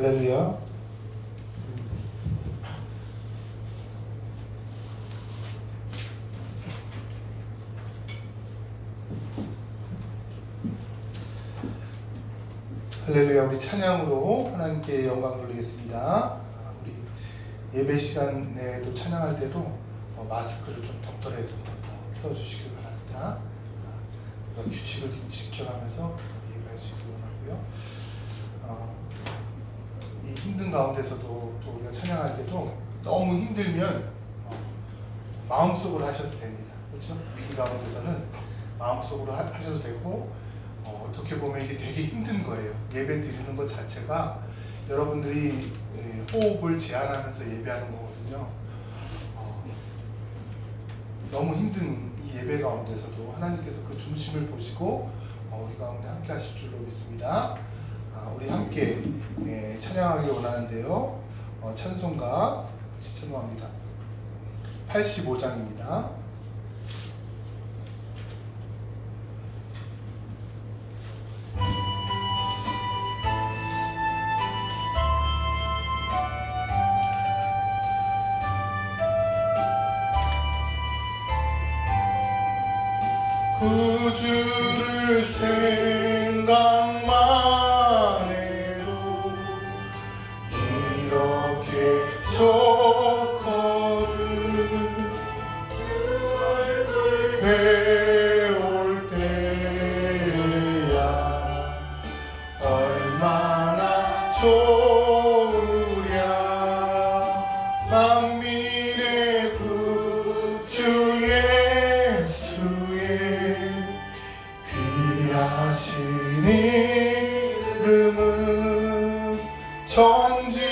할렐루야. 할렐루야. 우리 찬양으로 하나님께 영광 돌리겠습니다. 우리 예배 시간에도 찬양할 때도 마스크를 좀 덮더라도 써주시길 바랍니다. 규칙을 지켜가면서 예배할 수 있기를 원하고요. 이 힘든 가운데서도 또 우리가 찬양할 때도 너무 힘들면 마음속으로 하셔도 됩니다. 그렇죠? 위기 가운데서는 마음속으로 하셔도 되고, 어떻게 보면 이게 되게 힘든 거예요. 예배 드리는 것 자체가 여러분들이 호흡을 제한하면서 예배하는 거거든요. 너무 힘든 이 예배 가운데서도 하나님께서 그 중심을 보시고 우리 가운데 함께 하실 줄로 믿습니다. 우리 함께 찬양하길 원하는데요. 찬송가 같이 찬송합니다. 85장입니다. 구주를 생각만 해도 이렇게 좋거든. 주 얼굴 배울 때야 얼마나 좋으랴. 만민의 구주 귀하신 이름은 천지에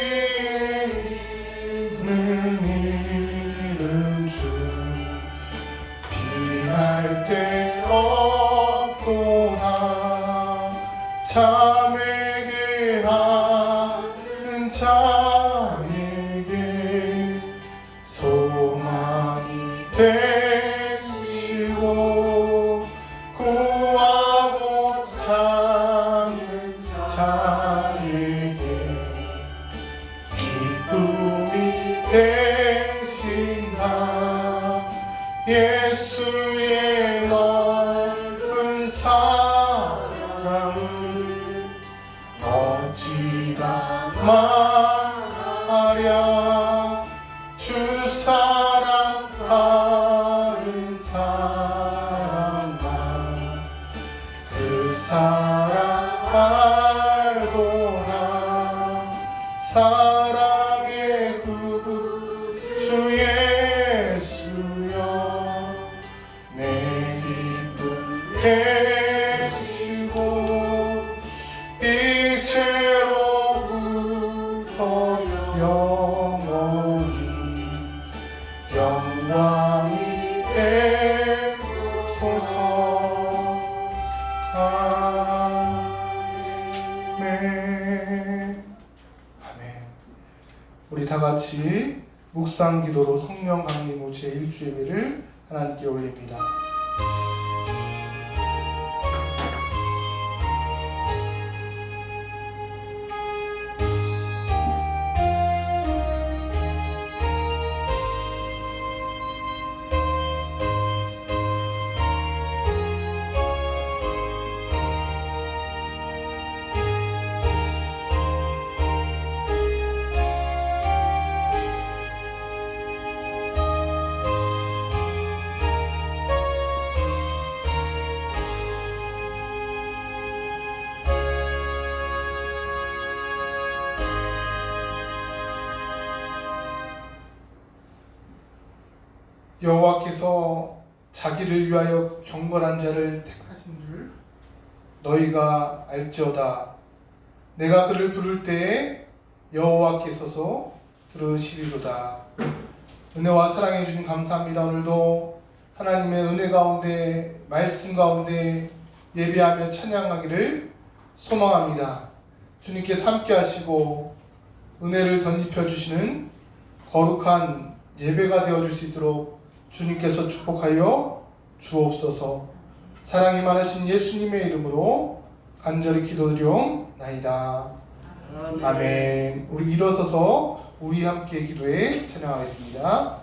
있는 이름 중 비할 데 없도다. 참에게 하는 자에게 소망이 되시고 구하고 찾는 자에게 기쁨이 되신다. 예수의 넓은 사랑을 어찌다 말하랴. 주 사랑하는 사람만 그 사랑 알고나. 사랑의 구주 예수여 내 기쁨 되시고 이제로부터 영원히 영광이 되소서. 아멘. 아멘. 우리 다 같이 묵상 기도로 성령 강림 후 제1주 예배를 하나님께 올립니다. 여호와께서 자기를 위하여 경건한 자를 택하신 줄 너희가 알지어다. 내가 그를 부를 때에 여호와께서서 들으시리로다. 은혜와 사랑해 주님 감사합니다. 오늘도 하나님의 은혜 가운데 말씀 가운데 예배하며 찬양하기를 소망합니다. 주님께서 함께 하시고 은혜를 덧입혀 주시는 거룩한 예배가 되어줄 수 있도록 주님께서 축복하여 주옵소서. 사랑이 많으신 예수님의 이름으로 간절히 기도드리옵나이다. 아멘. 우리 일어서서 우리 함께 기도해 찬양하겠습니다.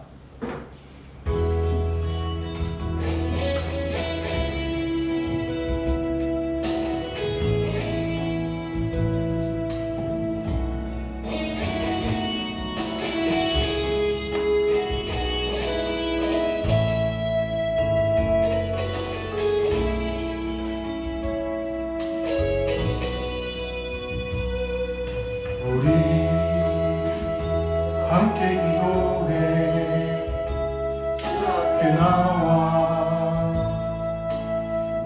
우리 함께 기도해 앞에 나와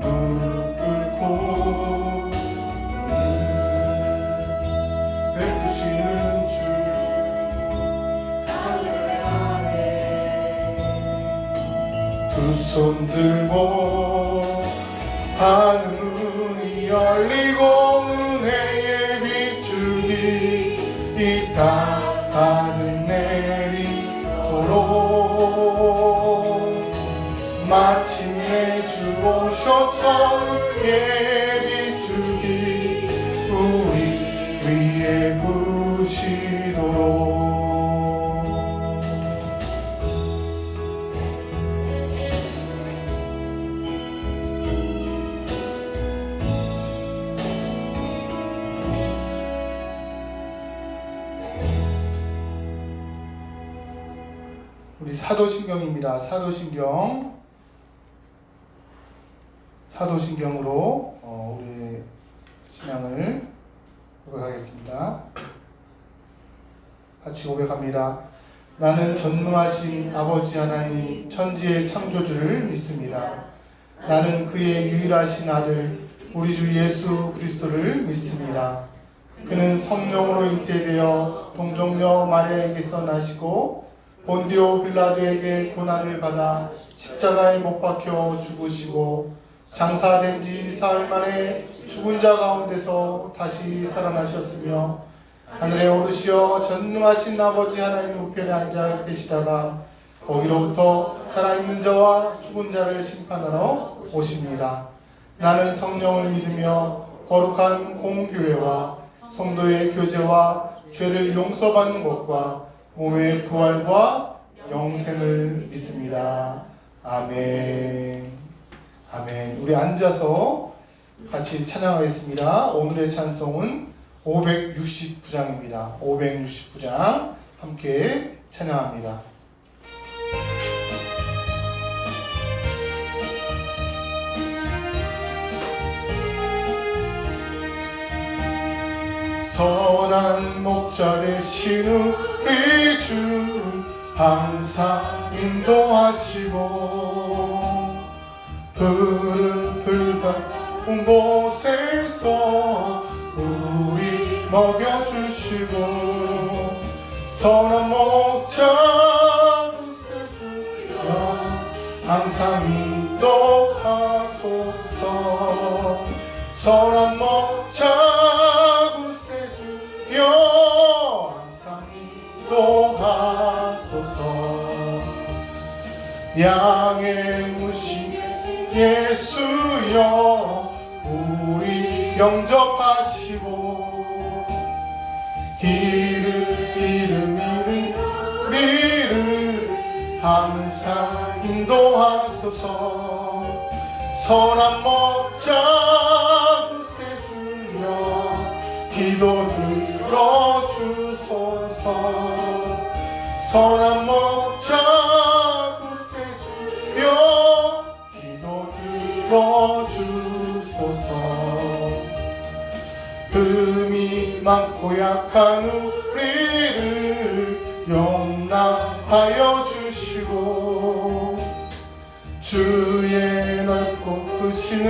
무릎 꿇고 베푸시는 주 하늘 아래 두 손 들고 하늘 문이 열리고 은혜의 비추기 이 땅 가득 내리도록 마침내 주 오셔서 은혜의 비추기 우리 위에 부시도록 우리 사도신경입니다. 사도신경으로 우리 신앙을 고백하겠습니다. 같이 고백합니다. 나는 전능하신 아버지 하나님 천지의 창조주를 믿습니다. 나는 그의 유일하신 아들 우리 주 예수 그리스도를 믿습니다. 그는 성령으로 잉태되어 동정녀 마리아에게서 나시고 본디오 빌라도에게 고난을 받아 십자가에 못 박혀 죽으시고 장사된 지 사흘 만에 죽은 자 가운데서 다시 살아나셨으며 하늘에 오르시어 전능하신 아버지 하나님 우편에 앉아 계시다가 거기로부터 살아있는 자와 죽은 자를 심판하러 오십니다. 나는 성령을 믿으며 거룩한 공교회와 성도의 교제와 죄를 용서받는 것과 몸의 부활과 영생을 믿습니다. 아멘. 아멘. 우리 앉아서 같이 찬양하겠습니다. 오늘의 찬송은 569장입니다. 569장 함께 찬양합니다. 선한 목자 되신 우리 주 항상 인도하시고 푸른 풀밭 곳에서 우리 먹여주시고 선한 목자 구세주여 항상 인도하소서 선한 목자 구세주여 항상 인도하소서 양의 무신 예수여 우리 영접하시고 우리를 항상 인도하소서 선한 목자 구세주여 기도 들어주소서 선한 목자 구세주여 기도 들어주소서 흠이 많고 약한 우리를 용납하여 주시고 주의 넓고 크신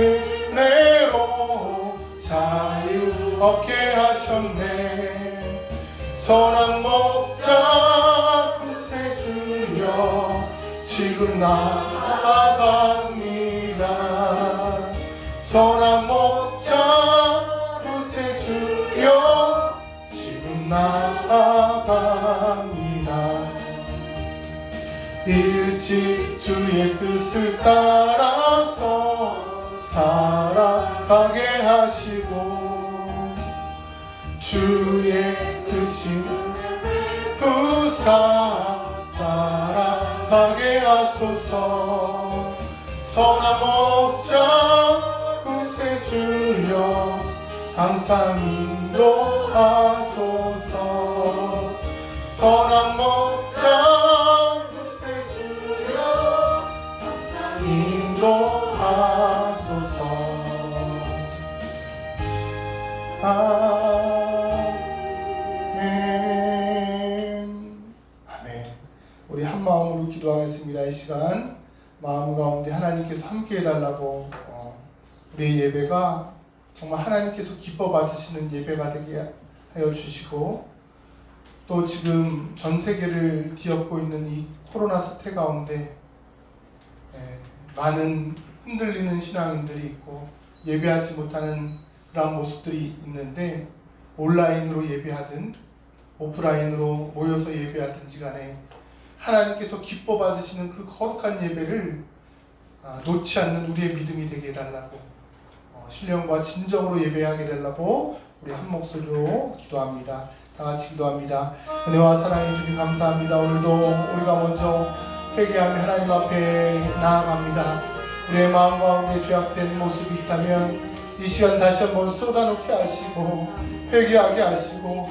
은혜로 자유 얻게 하셨네 선한 목자 구세주여 지금 나아갑니다 선한 목자 구세주여 지금 나아갑니다 일찍 주의 뜻을 따라서 살아가게 하시고 주의 크신 부사 따라가게 하소서. 선한 목자 구세주여 항상 인도하소서. 선한 목자 구세주여 항상 인도하소서. 아멘. 아멘. 우리 한 마음으로 기도하겠습니다. 이 시간 마음 가운데 하나님께서 함께 해달라고 우리의 예배가 정말 하나님께서 기뻐 받으시는 예배가 되게 하여 주시고, 또 지금 전 세계를 뒤엎고 있는 이 코로나 사태 가운데 많은 흔들리는 신앙인들이 있고 예배하지 못하는 그런 모습들이 있는데, 온라인으로 예배하든 오프라인으로 모여서 예배하든지 간에 하나님께서 기뻐 받으시는 그 거룩한 예배를 놓지 않는 우리의 믿음이 되게 해달라고, 신령과 진정으로 예배하게 되려고 우리 한 목소리로 기도합니다. 다 같이 기도합니다. 은혜와 사랑해 주님 감사합니다. 오늘도 우리가 먼저 회개하며 하나님 앞에 나아갑니다. 우리의 마음 가운데 죄악된 모습이 있다면 이 시간 다시 한번 쏟아놓게 하시고 회개하게 하시고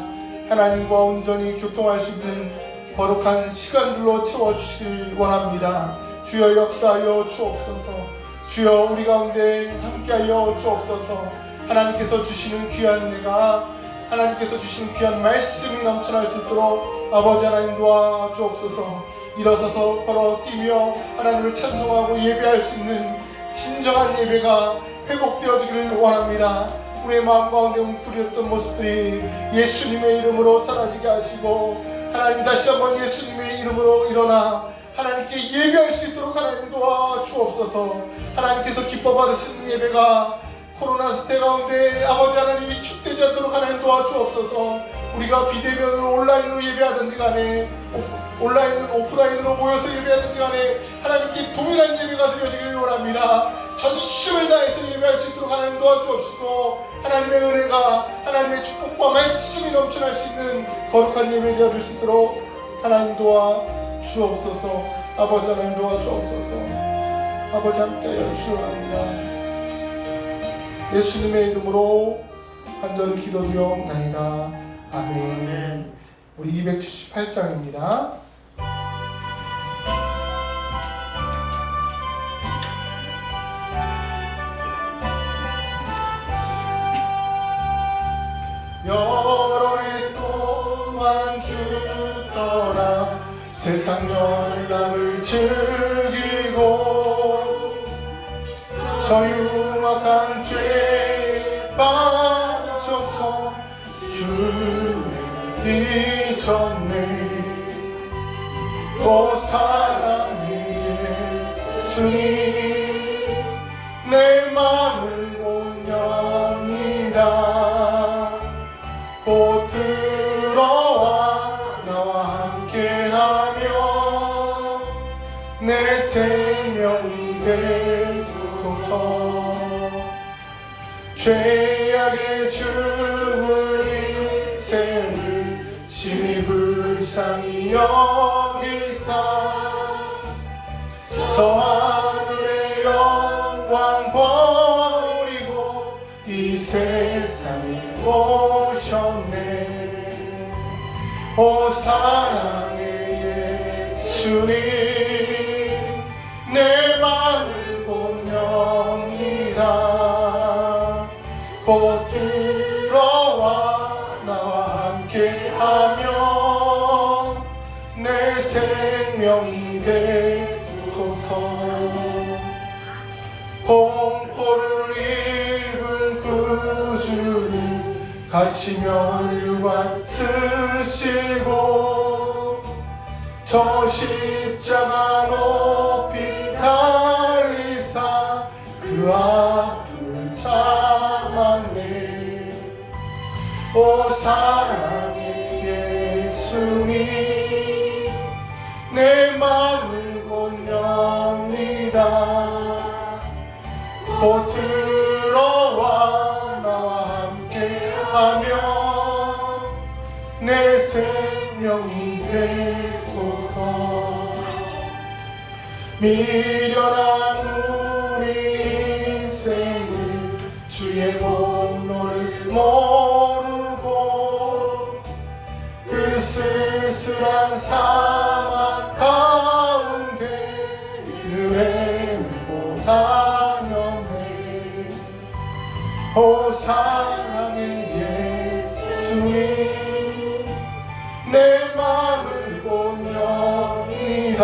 하나님과 온전히 교통할 수 있는 거룩한 시간들로 채워주시길 원합니다. 주여 역사하여 주옵소서. 주여 우리 가운데 함께하여 주옵소서. 하나님께서 주시는 귀한 은혜가, 하나님께서 주시는 귀한 말씀이 넘쳐날 수 있도록 아버지 하나님 도와 주옵소서. 일어서서 걸어 뛰며 하나님을 찬송하고 예배할 수 있는 진정한 예배가 회복되어지기를 원합니다. 우리의 마음 가운데 웅크렸던 모습들이 예수님의 이름으로 사라지게 하시고, 하나님 다시 한번 예수님의 이름으로 일어나 하나님께 예배할 수 있도록 하나님 도와 주옵소서. 하나님께서 기뻐 받으시는 예배가 코로나 사태 가운데 아버지 하나님 위축되지 않도록 하나님 도와 주옵소서. 우리가 비대면으로 온라인으로 예배하든지 간에 온라인으로 오프라인으로 모여서 예배하든지 간에 하나님께 동일한 예배가 드려지길 원합니다. 전심을 다해서 예배할 수 있도록 하나님 도와주옵시고, 하나님의 은혜가, 하나님의 축복과 말씀이 넘쳐날 수 있는 거룩한 예배 되어질 수 있도록 하나님 도와주옵소서. 아버지 하나님 도와주옵소서. 아버지 함께하여 주옵소서. 예수님의 이름으로 간절히 기도드리옵나이다. 아멘. 우리 278장입니다. 여러 해 동안 죽더라 세상 연락을 즐기고 저 흉악한 죄에 빠져서 주를 잊었네. 오 사랑의 예수님 내 맘을 못 엽니다. 곧 들어와 나와 함께하며 내 생명이 되소서. 죄악의 죽을 인생을 심히 불쌍히 여기사 저 하늘의 영광 버리고 이 세상에 오셨네. 오 사랑의 예수님 내 맘을 못 엽니다. 곧 들어와 나와 함께하며 내 생명이 되소서. 공포를 입은 구주를 가시며 혈관 쓰시고 저 십자가 높이 달리사 그 아픔을 참았네. 오 사랑의 예수님 내 맘을 못 엽니다. 곧 들어와 나와 함께하며 내 생명이 되소서. 미련한 우리 인생을 주의 공로를 모르고 그 쓸쓸한 사막 가운데 늘 헤매고 다녔네. 오 사랑의 예수님, 내 마음을 보며니다.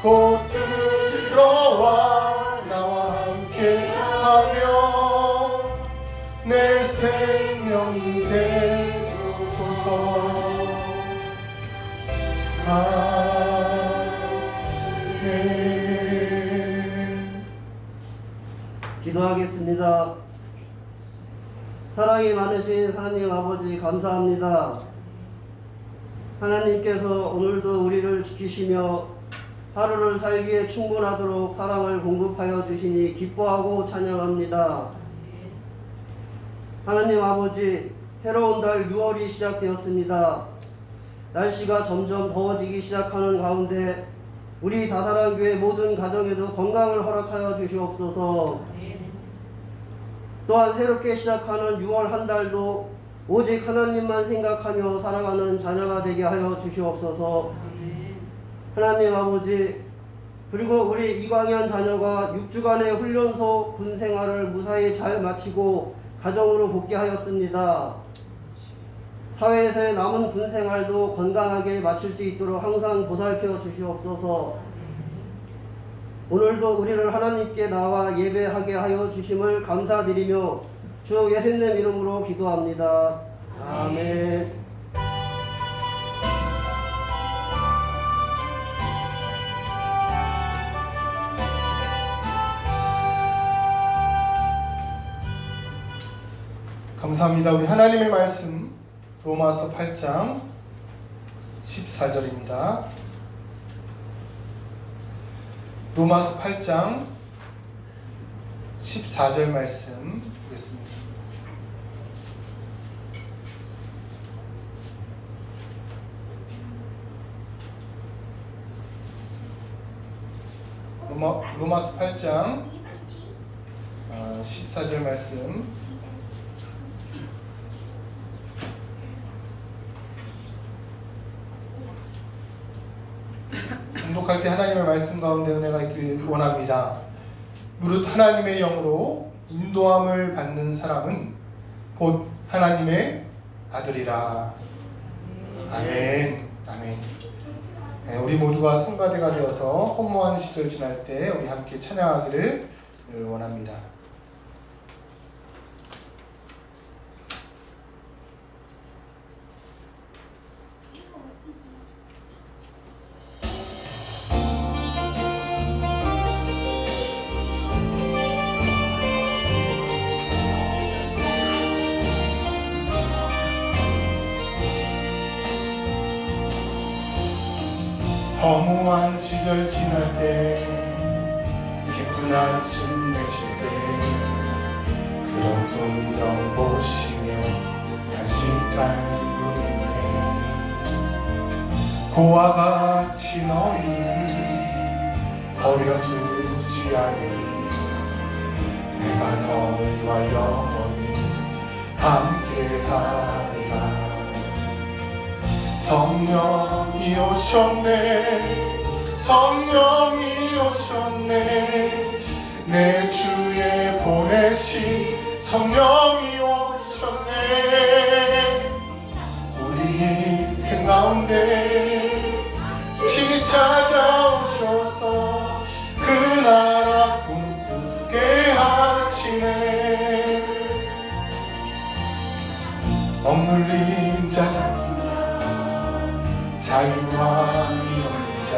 곧 들어와 나와 함께하며 내 생명이 되소서. 아멘. 기도하겠습니다. 사랑이 많으신 하나님 아버지 감사합니다. 하나님께서 오늘도 우리를 지키시며 하루를 살기에 충분하도록 사랑을 공급하여 주시니 기뻐하고 찬양합니다. 하나님 아버지, 새로운 달 6월이 시작되었습니다. 날씨가 점점 더워지기 시작하는 가운데 우리 다사랑교회 모든 가정에도 건강을 허락하여 주시옵소서. 또한 새롭게 시작하는 6월 한 달도 오직 하나님만 생각하며 살아가는 자녀가 되게 하여 주시옵소서. 하나님 아버지, 그리고 우리 이광현 자녀가 6주간의 훈련소 군 생활을 무사히 잘 마치고 가정으로 복귀하였습니다. 사회에서의 남은 군 생활도 건강하게 마칠 수 있도록 항상 보살펴 주시옵소서. 오늘도 우리를 하나님께 나와 예배하게 하여 주심을 감사드리며 주 예수님 이름으로 기도합니다. 아멘. 감사합니다. 우리 하나님의 말씀 로마서 8장 14절입니다. 로마서 8장 14절 말씀 보겠습니다. 로마서 8장 14절 말씀 공독할 때 하나님의 말씀 가운데 은혜가 있길 원합니다. 무릇 하나님의 영으로 인도함을 받는 사람은 곧 하나님의 아들이라. 아멘. 아멘. 네, 우리 모두가 성가대가 되어서 허무한 시절 지날 때 우리 함께 찬양하기를 원합니다. 허무한 시절 지날 때, 깊은 한숨 내쉴 때, 그런 분명 보시며 간직한 분이네. 고와 같이 너희를 버려두지 않으니 내가 너희와 영원히 함께하리라. 성령이 오셨네, 성령이 오셨네, 내 주에 보내신 성령이 오셨네. 우리 인생 가운데 친히 찾아오셔서 그 나라 꿈꾸게 하시네. 억눌린 자 자유와 미움자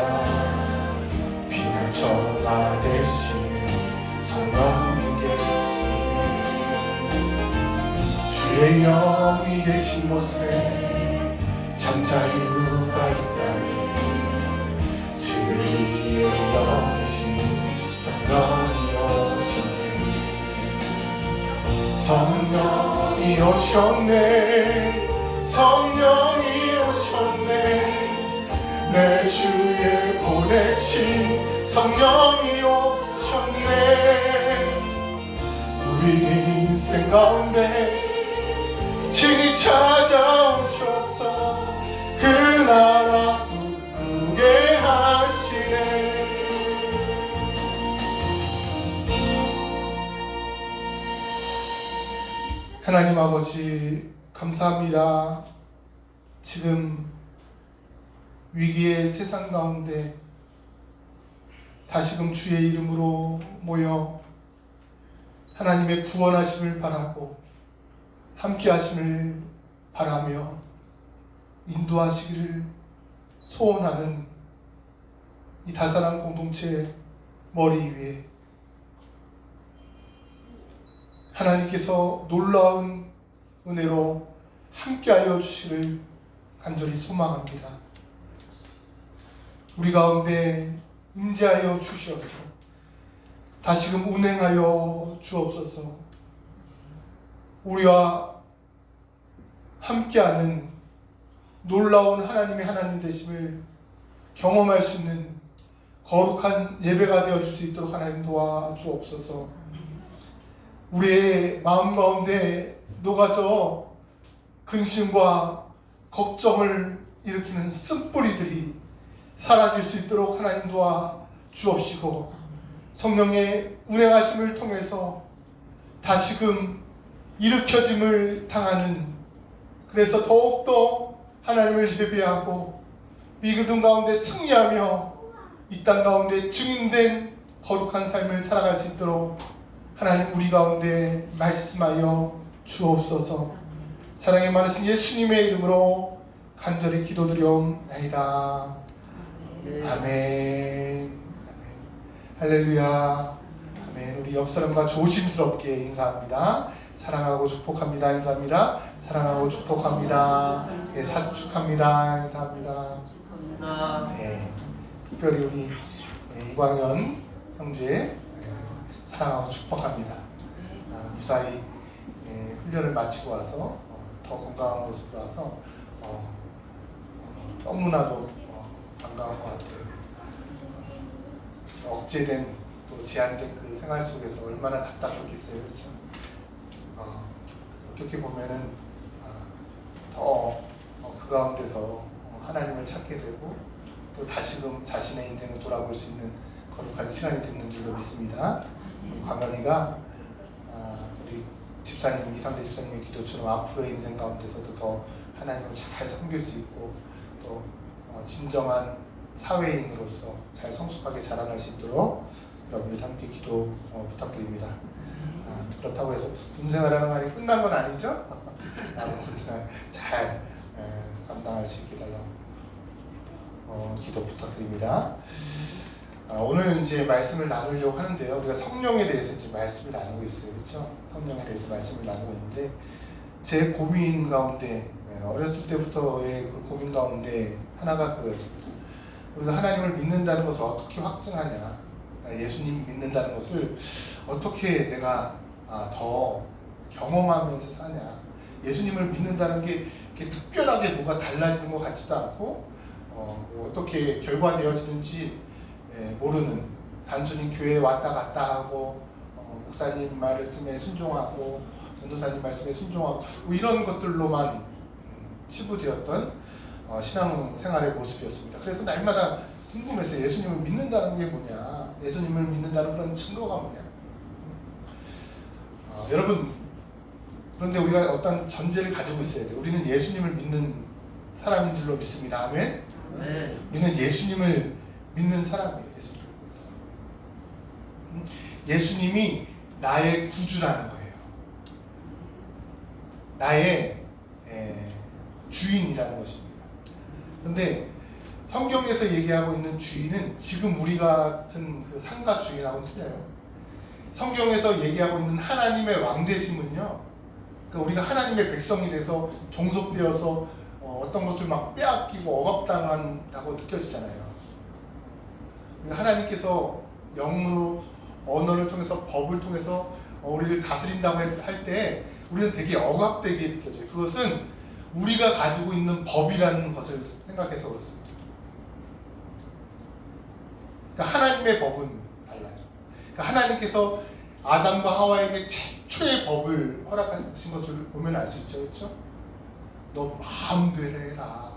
피난처가 되시는 성령이 계시네. 주의 영이 계신 곳에 참 자유가 있다니 진리의 영이신 성령이 오셨네. 성령이 오셨네, 성령이 오셨네. 내 주에 보내신 성령이 오셨네. 우리 인생 가운데 친히 찾아오셔서 그 나라 꿈꾸게 하시네. 하나님 아버지 감사합니다. 지금 위기의 세상 가운데 다시금 주의 이름으로 모여 하나님의 구원하심을 바라고 함께 하심을 바라며 인도하시기를 소원하는 이 다사랑 공동체 머리 위에 하나님께서 놀라운 은혜로 함께하여 주시기를 간절히 소망합니다. 우리 가운데 임재하여 주시옵소서. 다시금 운행하여 주옵소서. 우리와 함께하는 놀라운 하나님의 하나님 되심을 경험할 수 있는 거룩한 예배가 되어줄 수 있도록 하나님 도와주옵소서. 우리의 마음 가운데 녹아져 근심과 걱정을 일으키는 쓴뿌리들이 사라질 수 있도록 하나님 도와주옵시고, 성령의 운행하심을 통해서 다시금 일으켜짐을 당하는, 그래서 더욱더 하나님을 예배하고 믿음 가운데 승리하며 이 땅 가운데 증인된 거룩한 삶을 살아갈 수 있도록 하나님 우리 가운데 말씀하여 주옵소서. 사랑이 많으신 예수님의 이름으로 간절히 기도드리옵나이다. 아멘. 아멘. 할렐루야. 아멘. 우리 옆 사람과 조심스럽게 인사합니다. 사랑하고 축복합니다. 인사합니다. 사랑하고 축복합니다. 네, 사축합니다. 인사합니다. 네, 특별히 우리 이광현 형제 사랑하고 축복합니다. 무사히 훈련을 마치고 와서 더 건강한 모습으로 와서 너무나도 반가운 것 같아요. 억제된 또 제한된 그 생활 속에서 얼마나 답답했겠어요, 그렇죠? 어떻게 보면은 더 그 가운데서 하나님을 찾게 되고 또 다시금 자신의 인생을 돌아볼 수 있는 거룩한 시간이 됐는 줄로 믿습니다. 광현이가 우리 집사님, 이상대 집사님의 기도처럼 앞으로의 인생 가운데서도 더 하나님을 잘 섬길 수 있고 또 진정한 사회인으로서 잘 성숙하게 자라날 수 있도록 여러분들 함께 기도 부탁드립니다. 그렇다고 해서 군생활하는 말이 끝난 건 아니죠? 남은 군생활 잘 감당할 수 있게 달라고 기도 부탁드립니다. 오늘 이제 말씀을 나누려고 하는데요. 우리가 성령에 대해서 이제 말씀을 나누고 있어요, 그렇죠? 성령에 대해서 말씀을 나누고 있는데 제 고민 가운데 어렸을 때부터의 그 고민 가운데 하나가 그거였습니다. 우리가 하나님을 믿는다는 것을 어떻게 확증하냐? 예수님 믿는다는 것을 어떻게 내가 더 경험하면서 사냐? 예수님을 믿는다는 게 이렇게 특별하게 뭐가 달라지는 것 같지도 않고 어떻게 결과되어지는지 모르는, 단순히 교회에 왔다 갔다 하고 목사님 말씀에 순종하고 전도사님 말씀에 순종하고 뭐 이런 것들로만 치부되었던 신앙생활의 모습이었습니다. 그래서 날마다 궁금해서 예수님을 믿는다는 게 뭐냐, 예수님을 믿는다는 그런 증거가 뭐냐. 여러분, 그런데 우리가 어떤 전제를 가지고 있어야 돼요. 우리는 예수님을 믿는 사람인 줄로 믿습니다. 아멘. 네. 우리는 예수님을 믿는 사람이에요. 예수님이 나의 구주라는 거예요. 나의 주인이라는 것입니다. 그런데 성경에서 얘기하고 있는 주인은 지금 우리 같은 그 상가 주인하고는 틀려요. 성경에서 얘기하고 있는 하나님의 왕되심은요, 그러니까 우리가 하나님의 백성이 돼서 종속되어서 어떤 것을 막 빼앗기고 억압당한다고 느껴지잖아요. 그러니까 하나님께서 영으로 언어를 통해서 법을 통해서 우리를 다스린다고 할 때 우리는 되게 억압되게 느껴져요. 그것은 우리가 가지고 있는 법이라는 것을 생각해서 그렇습니다. 그러니까 하나님의 법은 달라요. 그러니까 하나님께서 아담과 하와에게 최초의 법을 허락하신 것을 보면 알 수 있죠. 그렇죠? 너 마음대로 해라.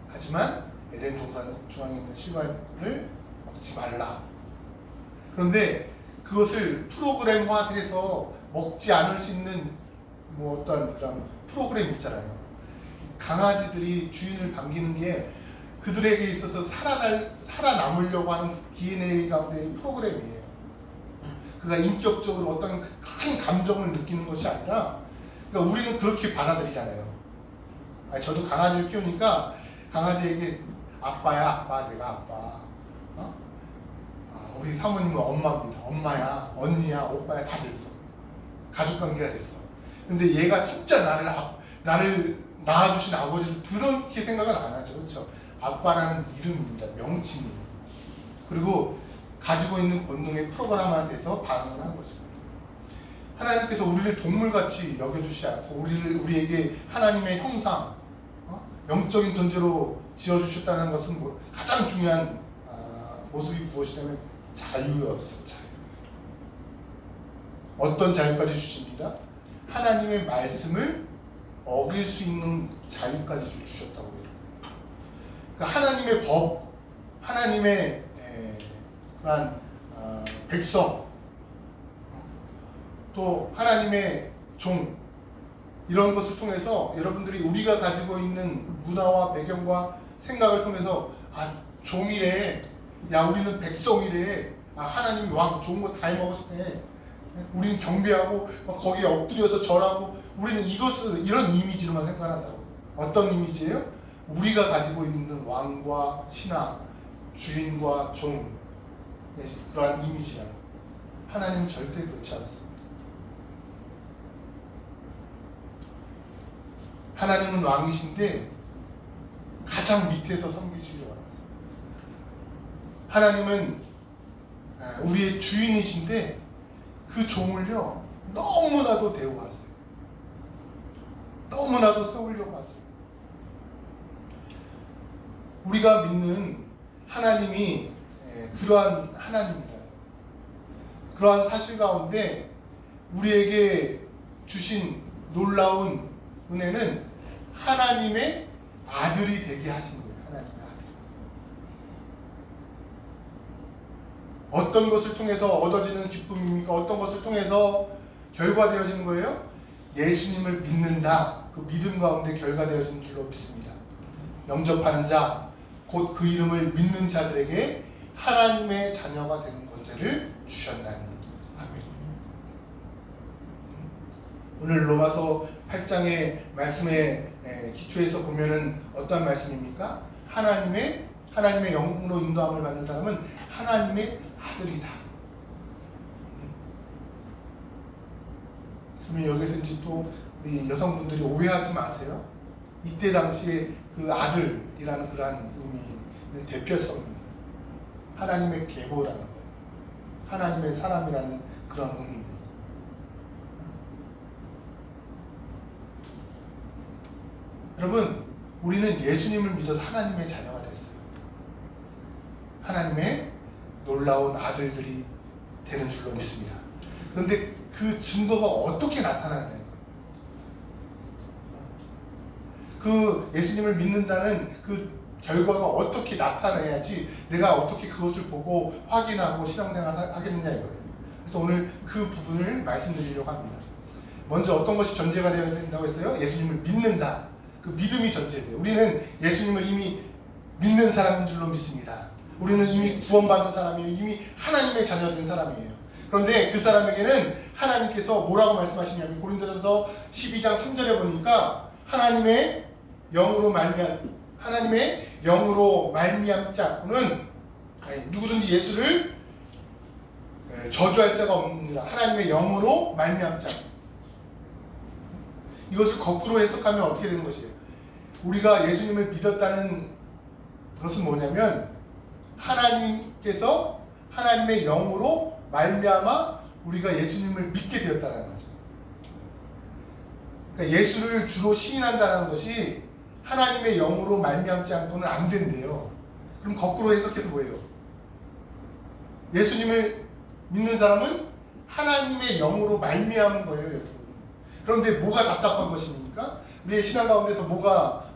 하지만 에덴 동산 중앙에 있는 실과를 먹지 말라. 그런데 그것을 프로그램화해서 먹지 않을 수 있는 뭐 어떤 그런 프로그램 있잖아요. 강아지들이 주인을 반기는 게 그들에게 있어서 살아남으려고 하는 DNA 가운데의 프로그램이에요. 그가 인격적으로 어떤 큰 감정을 느끼는 것이 아니라, 그러니까 우리는 그렇게 받아들이잖아요. 아니, 저도 강아지를 키우니까 강아지에게 아빠야, 아빠, 내가 아빠. 우리 사모님은 엄마입니다. 엄마야, 언니야, 오빠야, 다 됐어. 가족관계가 됐어. 근데 얘가 진짜 나를 낳아주신 아버지를 그렇게 생각은 안 하죠. 그렇죠? 아빠라는 이름입니다. 명칭이에요. 그리고 가지고 있는 본능의 프로그램화 돼서 반응을 하는 것입니다. 하나님께서 우리를 동물같이 여겨주시지 않고 우리에게 하나님의 형상, 영적인 존재로 지어주셨다는 것은 가장 중요한 모습이 무엇이냐면 자유였어요. 자유. 어떤 자유까지 주십니다? 하나님의 말씀을 어길 수 있는 자유까지 주셨다고 해요. 그러니까 하나님의 법, 하나님의 백성, 또 하나님의 종, 이런 것을 통해서 여러분들이 우리가 가지고 있는 문화와 배경과 생각을 통해서 종이래, 야 우리는 백성이래, 하나님이 왕 좋은 거 다 해먹으시네, 우리는 경배하고 거기에 엎드려서 절하고, 우리는 이런 이미지로만 생각한다고. 어떤 이미지예요? 우리가 가지고 있는 왕과 신하, 주인과 종, 그러한 이미지야. 하나님은 절대 그렇지 않습니다. 하나님은 왕이신데 가장 밑에서 섬기시길 원하세요. 하나님은 우리의 주인이신데 그 종을요 너무나도 대우하세요. 너무나도 세우려고 하세요. 우리가 믿는 하나님이 그러한 하나님입니다. 그러한 사실 가운데 우리에게 주신 놀라운 은혜는 하나님의 아들이 되게 하신 거예요. 하나님의 아들. 어떤 것을 통해서 얻어지는 기쁨입니까? 어떤 것을 통해서 결과되어지는 거예요? 예수님을 믿는다. 그 믿음 가운데 결과되어지는 줄로 믿습니다. 영접하는 자, 곧 그 이름을 믿는 자들에게 하나님의 자녀가 되는 권세를 주셨나니. 아멘. 오늘 로마서 8장의 말씀의 기초에서 보면은 어떤 말씀입니까? 하나님의 영으로 인도함을 받는 사람은 하나님의 아들이다. 그러면 여기서 이제 또 우리 여성분들이 오해하지 마세요. 이때 당시에 그 아들이라는 그러한 의미는 대표성입니다. 하나님의 계보라는 거예요. 하나님의 사람이라는 그런 의미입니다. 여러분, 우리는 예수님을 믿어서 하나님의 자녀가 됐어요. 하나님의 놀라운 아들들이 되는 줄로 믿습니다. 그런데 그 증거가 어떻게 나타나냐요? 그 예수님을 믿는다는 그 결과가 어떻게 나타나야지 내가 어떻게 그것을 보고 확인하고 신앙생활을 하겠느냐 이거예요. 그래서 오늘 그 부분을 말씀드리려고 합니다. 먼저 어떤 것이 전제가 되어야 된다고 했어요? 예수님을 믿는다. 그 믿음이 전제돼요. 우리는 예수님을 이미 믿는 사람인 줄로 믿습니다. 우리는 이미 구원받은 사람이에요. 이미 하나님의 자녀된 사람이에요. 그런데 그 사람에게는 하나님께서 뭐라고 말씀하시냐면 고린도전서 12장 3절에 보니까 하나님의 영으로 말미암지 않고는 누구든지 예수를 저주할 자가 없습니다. 하나님의 영으로 말미암지 않고. 이것을 거꾸로 해석하면 어떻게 되는 것이에요? 우리가 예수님을 믿었다는 것은 뭐냐면 하나님께서 하나님의 영으로 말미암아 우리가 예수님을 믿게 되었다는 거죠. 그러니까 예수를 주로 시인한다는 것이 하나님의 영으로 말미암지 않고는 안 된대요. 그럼 거꾸로 해석해서 뭐예요? 예수님을 믿는 사람은 하나님의 영으로 말미암은 거예요, 여러분. 그런데 뭐가 답답한 것입니까? 우리의 신앙 가운데서 뭐가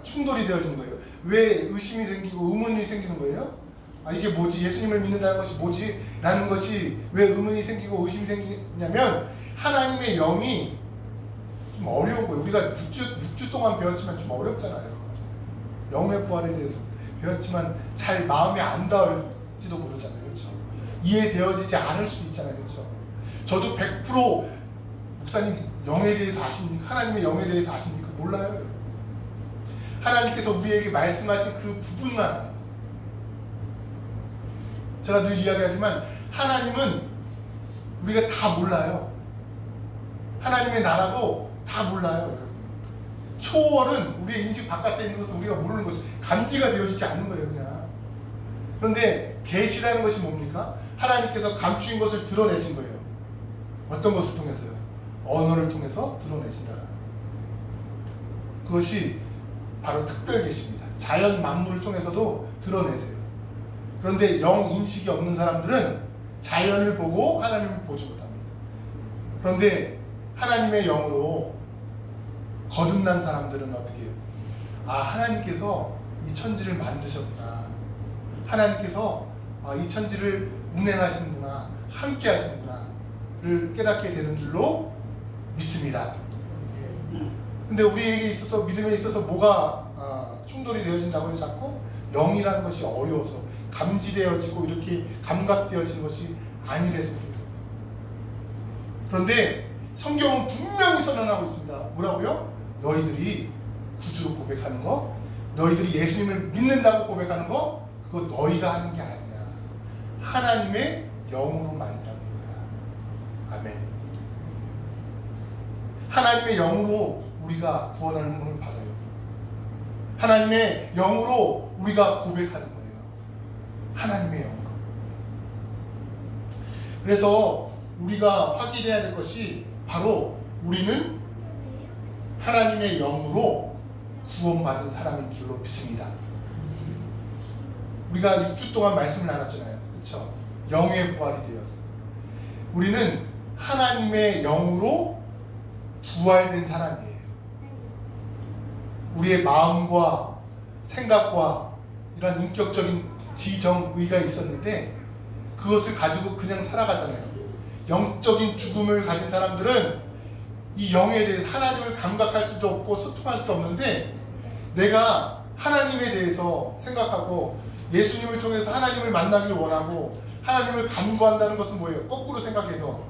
충돌이 되어지는 거예요? 왜 의심이 생기고 의문이 생기는 거예요? 이게 뭐지? 예수님을 믿는다는 것이 뭐지? 라는 것이 왜 의문이 생기고 의심이 생기냐면 하나님의 영이 좀 어려운 거예요. 우리가 6주 동안 배웠지만 좀 어렵잖아요. 영의 부활에 대해서 배웠지만 잘 마음에 안 닿을지도 모르잖아요. 그렇죠? 이해되어지지 않을 수도 있잖아요. 그렇죠? 저도 100% 목사님 영에 대해서 아십니까? 하나님의 영에 대해서 아십니까? 몰라요. 하나님께서 우리에게 말씀하신 그 부분만 알아요. 제가 늘 이야기하지만 하나님은 우리가 다 몰라요. 하나님의 나라도 다 몰라요. 초월은 우리의 인식 바깥에 있는 것을 우리가 모르는 것이 감지가 되어지지 않는 거예요. 그냥. 그런데 계시라는 것이 뭡니까? 하나님께서 감추인 것을 드러내신 거예요. 어떤 것을 통해서요? 언어를 통해서 드러내신다. 그것이 바로 특별 계시입니다. 자연 만물을 통해서도 드러내세요. 그런데 영 인식이 없는 사람들은 자연을 보고 하나님을 보지 못합니다. 그런데 하나님의 영으로 거듭난 사람들은 어떻게 해요? 하나님께서 이 천지를 만드셨구나. 하나님께서 이 천지를 운행하시는구나. 함께 하시는구나를 깨닫게 되는 줄로 믿습니다. 근데 우리에게 있어서 믿음에 있어서 뭐가 충돌이 되어진다고 해서 자꾸 영이라는 것이 어려워서 감지되어지고 이렇게 감각되어지는 것이 아니래서 그래요. 그런데 성경은 분명히 선언하고 있습니다. 뭐라고요? 너희들이 구주로 고백하는 거, 너희들이 예수님을 믿는다고 고백하는 거, 그거 너희가 하는 게 아니야. 하나님의 영으로 만나는 거야. 아멘. 하나님의 영으로 우리가 구원하는 것을 받아요. 하나님의 영으로 우리가 고백하는 거예요. 하나님의 영으로. 그래서 우리가 확인해야 될 것이 바로 우리는 하나님의 영으로 구원받은 사람인 줄로 믿습니다. 우리가 6주 동안 말씀을 나눴잖아요. 그렇죠? 영의 부활이 되었어요. 우리는 하나님의 영으로 부활된 사람이에요. 우리의 마음과 생각과 이런 인격적인 지정의가 있었는데 그것을 가지고 그냥 살아가잖아요. 영적인 죽음을 가진 사람들은 이 영에 대해서 하나님을 감각할 수도 없고 소통할 수도 없는데 내가 하나님에 대해서 생각하고 예수님을 통해서 하나님을 만나기를 원하고 하나님을 간구한다는 것은 뭐예요? 거꾸로 생각해서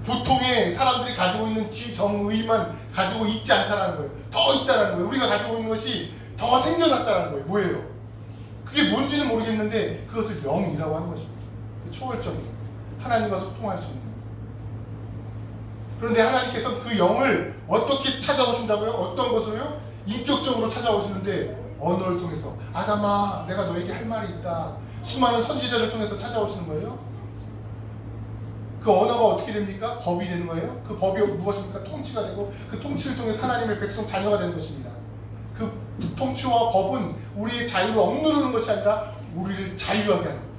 보통의 사람들이 가지고 있는 지정의만 가지고 있지 않다는 거예요. 더 있다는 거예요. 우리가 가지고 있는 것이 더 생겨났다는 거예요. 뭐예요? 그게 뭔지는 모르겠는데 그것을 영이라고 하는 것입니다. 초월적인 하나님과 소통할 수 있는. 그런데 하나님께서 그 영을 어떻게 찾아오신다고요? 어떤 것으로요? 인격적으로 찾아오시는데 언어를 통해서 아담아 내가 너에게 할 말이 있다. 수많은 선지자를 통해서 찾아오시는 거예요. 그 언어가 어떻게 됩니까? 법이 되는 거예요. 그 법이 무엇입니까? 통치가 되고 그 통치를 통해서 하나님의 백성 자녀가 되는 것입니다. 그 통치와 법은 우리의 자유를 억누르는 것이 아니라 우리를 자유하게 하는 거예요.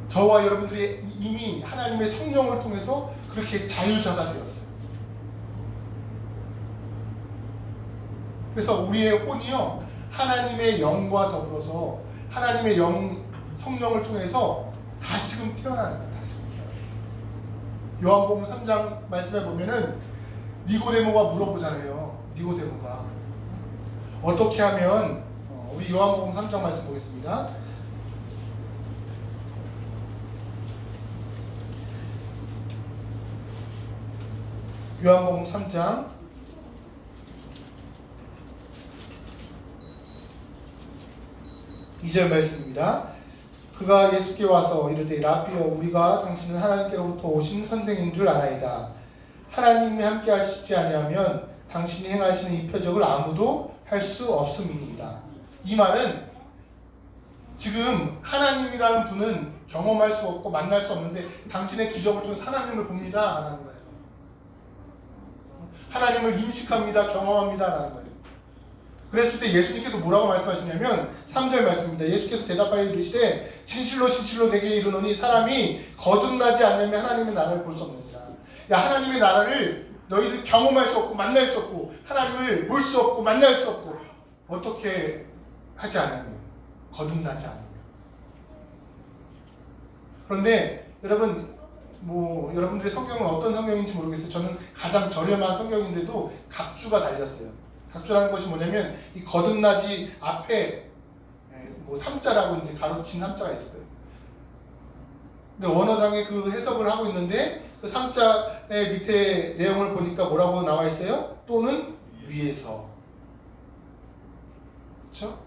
저와 여러분들이 이미 하나님의 성령을 통해서 그렇게 자유자가 되었어요. 그래서 우리의 혼이요 하나님의 영과 더불어서 하나님의 성령을 통해서 다시금 태어나는 거예요. 다시금 태어나는 거예요. 요한복음 3장 말씀에 보면은 니고데모가 물어보잖아요. 니고데모가 어떻게 하면 우리 요한복음 3장 말씀 보겠습니다. 요한복음 3장 2절 말씀입니다. 그가 예수께 와서 이르되 라피여 우리가 당신은 하나님께로부터 오신 선생인 줄 아나이다. 하나님이 함께 하시지 아니하면 당신이 행하시는 이 표적을 아무도 할 수 없음이니이다. 이 말은 지금 하나님이라는 분은 경험할 수 없고 만날 수 없는데 당신의 기적을 통해서 하나님을 봅니다 라는 거예요. 하나님을 인식합니다, 경험합니다 라는 거예요. 그랬을 때 예수님께서 뭐라고 말씀하시냐면 3절 말씀입니다. 예수께서 대답하여 이르시되 진실로 진실로 내게 이르노니 사람이 거듭나지 않으면 하나님의 나라를 볼 수 없느니라. 야, 하나님의 나라를 너희들 경험할 수 없고 만날 수 없고 하나님을 볼 수 없고 만날 수 없고 어떻게 하지 않으면, 거듭나지 않으면. 그런데 여러분, 여러분들의 성경은 어떤 성경인지 모르겠어요. 저는 가장 저렴한 성경인데도 각주가 달렸어요. 각주라는 것이 뭐냐면 이 거듭나지 앞에 3자라고 이제 가로친 3자가 있을 거예요. 근데 원어상에 그 해석을 하고 있는데 그 3자의 밑에 내용을 보니까 뭐라고 나와 있어요? 또는 위에서. 그렇죠?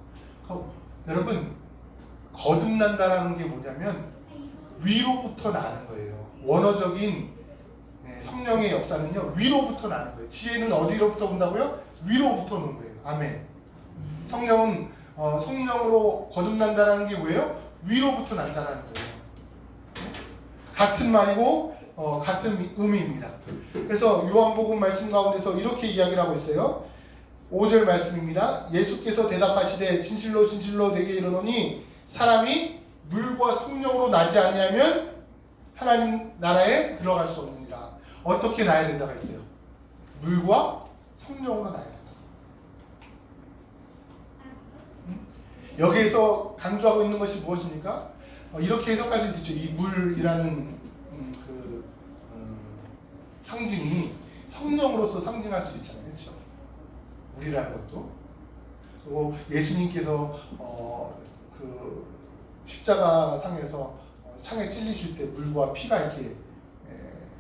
여러분, 거듭난다라는 게 뭐냐면 위로부터 나는 거예요. 원어적인 성령의 역사는요, 위로부터 나는 거예요. 지혜는 어디로부터 온다고요? 위로부터 오는 거예요. 아멘. 성령은 성령으로 거듭난다는 게 뭐예요? 위로부터 난다는 거예요. 같은 말이고 같은 의미입니다. 그래서 요한복음 말씀 가운데서 이렇게 이야기를 하고 있어요. 5절 말씀입니다. 예수께서 대답하시되 진실로 진실로 내게 이르노니 사람이 물과 성령으로 나지 아니하면 하나님 나라에 들어갈 수 없느니라. 어떻게 나야 된다고 했어요? 물과 성령으로 나야 된다. 여기에서 강조하고 있는 것이 무엇입니까? 이렇게 해석할 수 있죠. 이 물이라는 상징이 성령으로서 상징할 수 있잖아요. 그렇죠? 물이라는 것도. 그리고 예수님께서 그 십자가 상에서 창에 찔리실 때 물과 피가 이렇게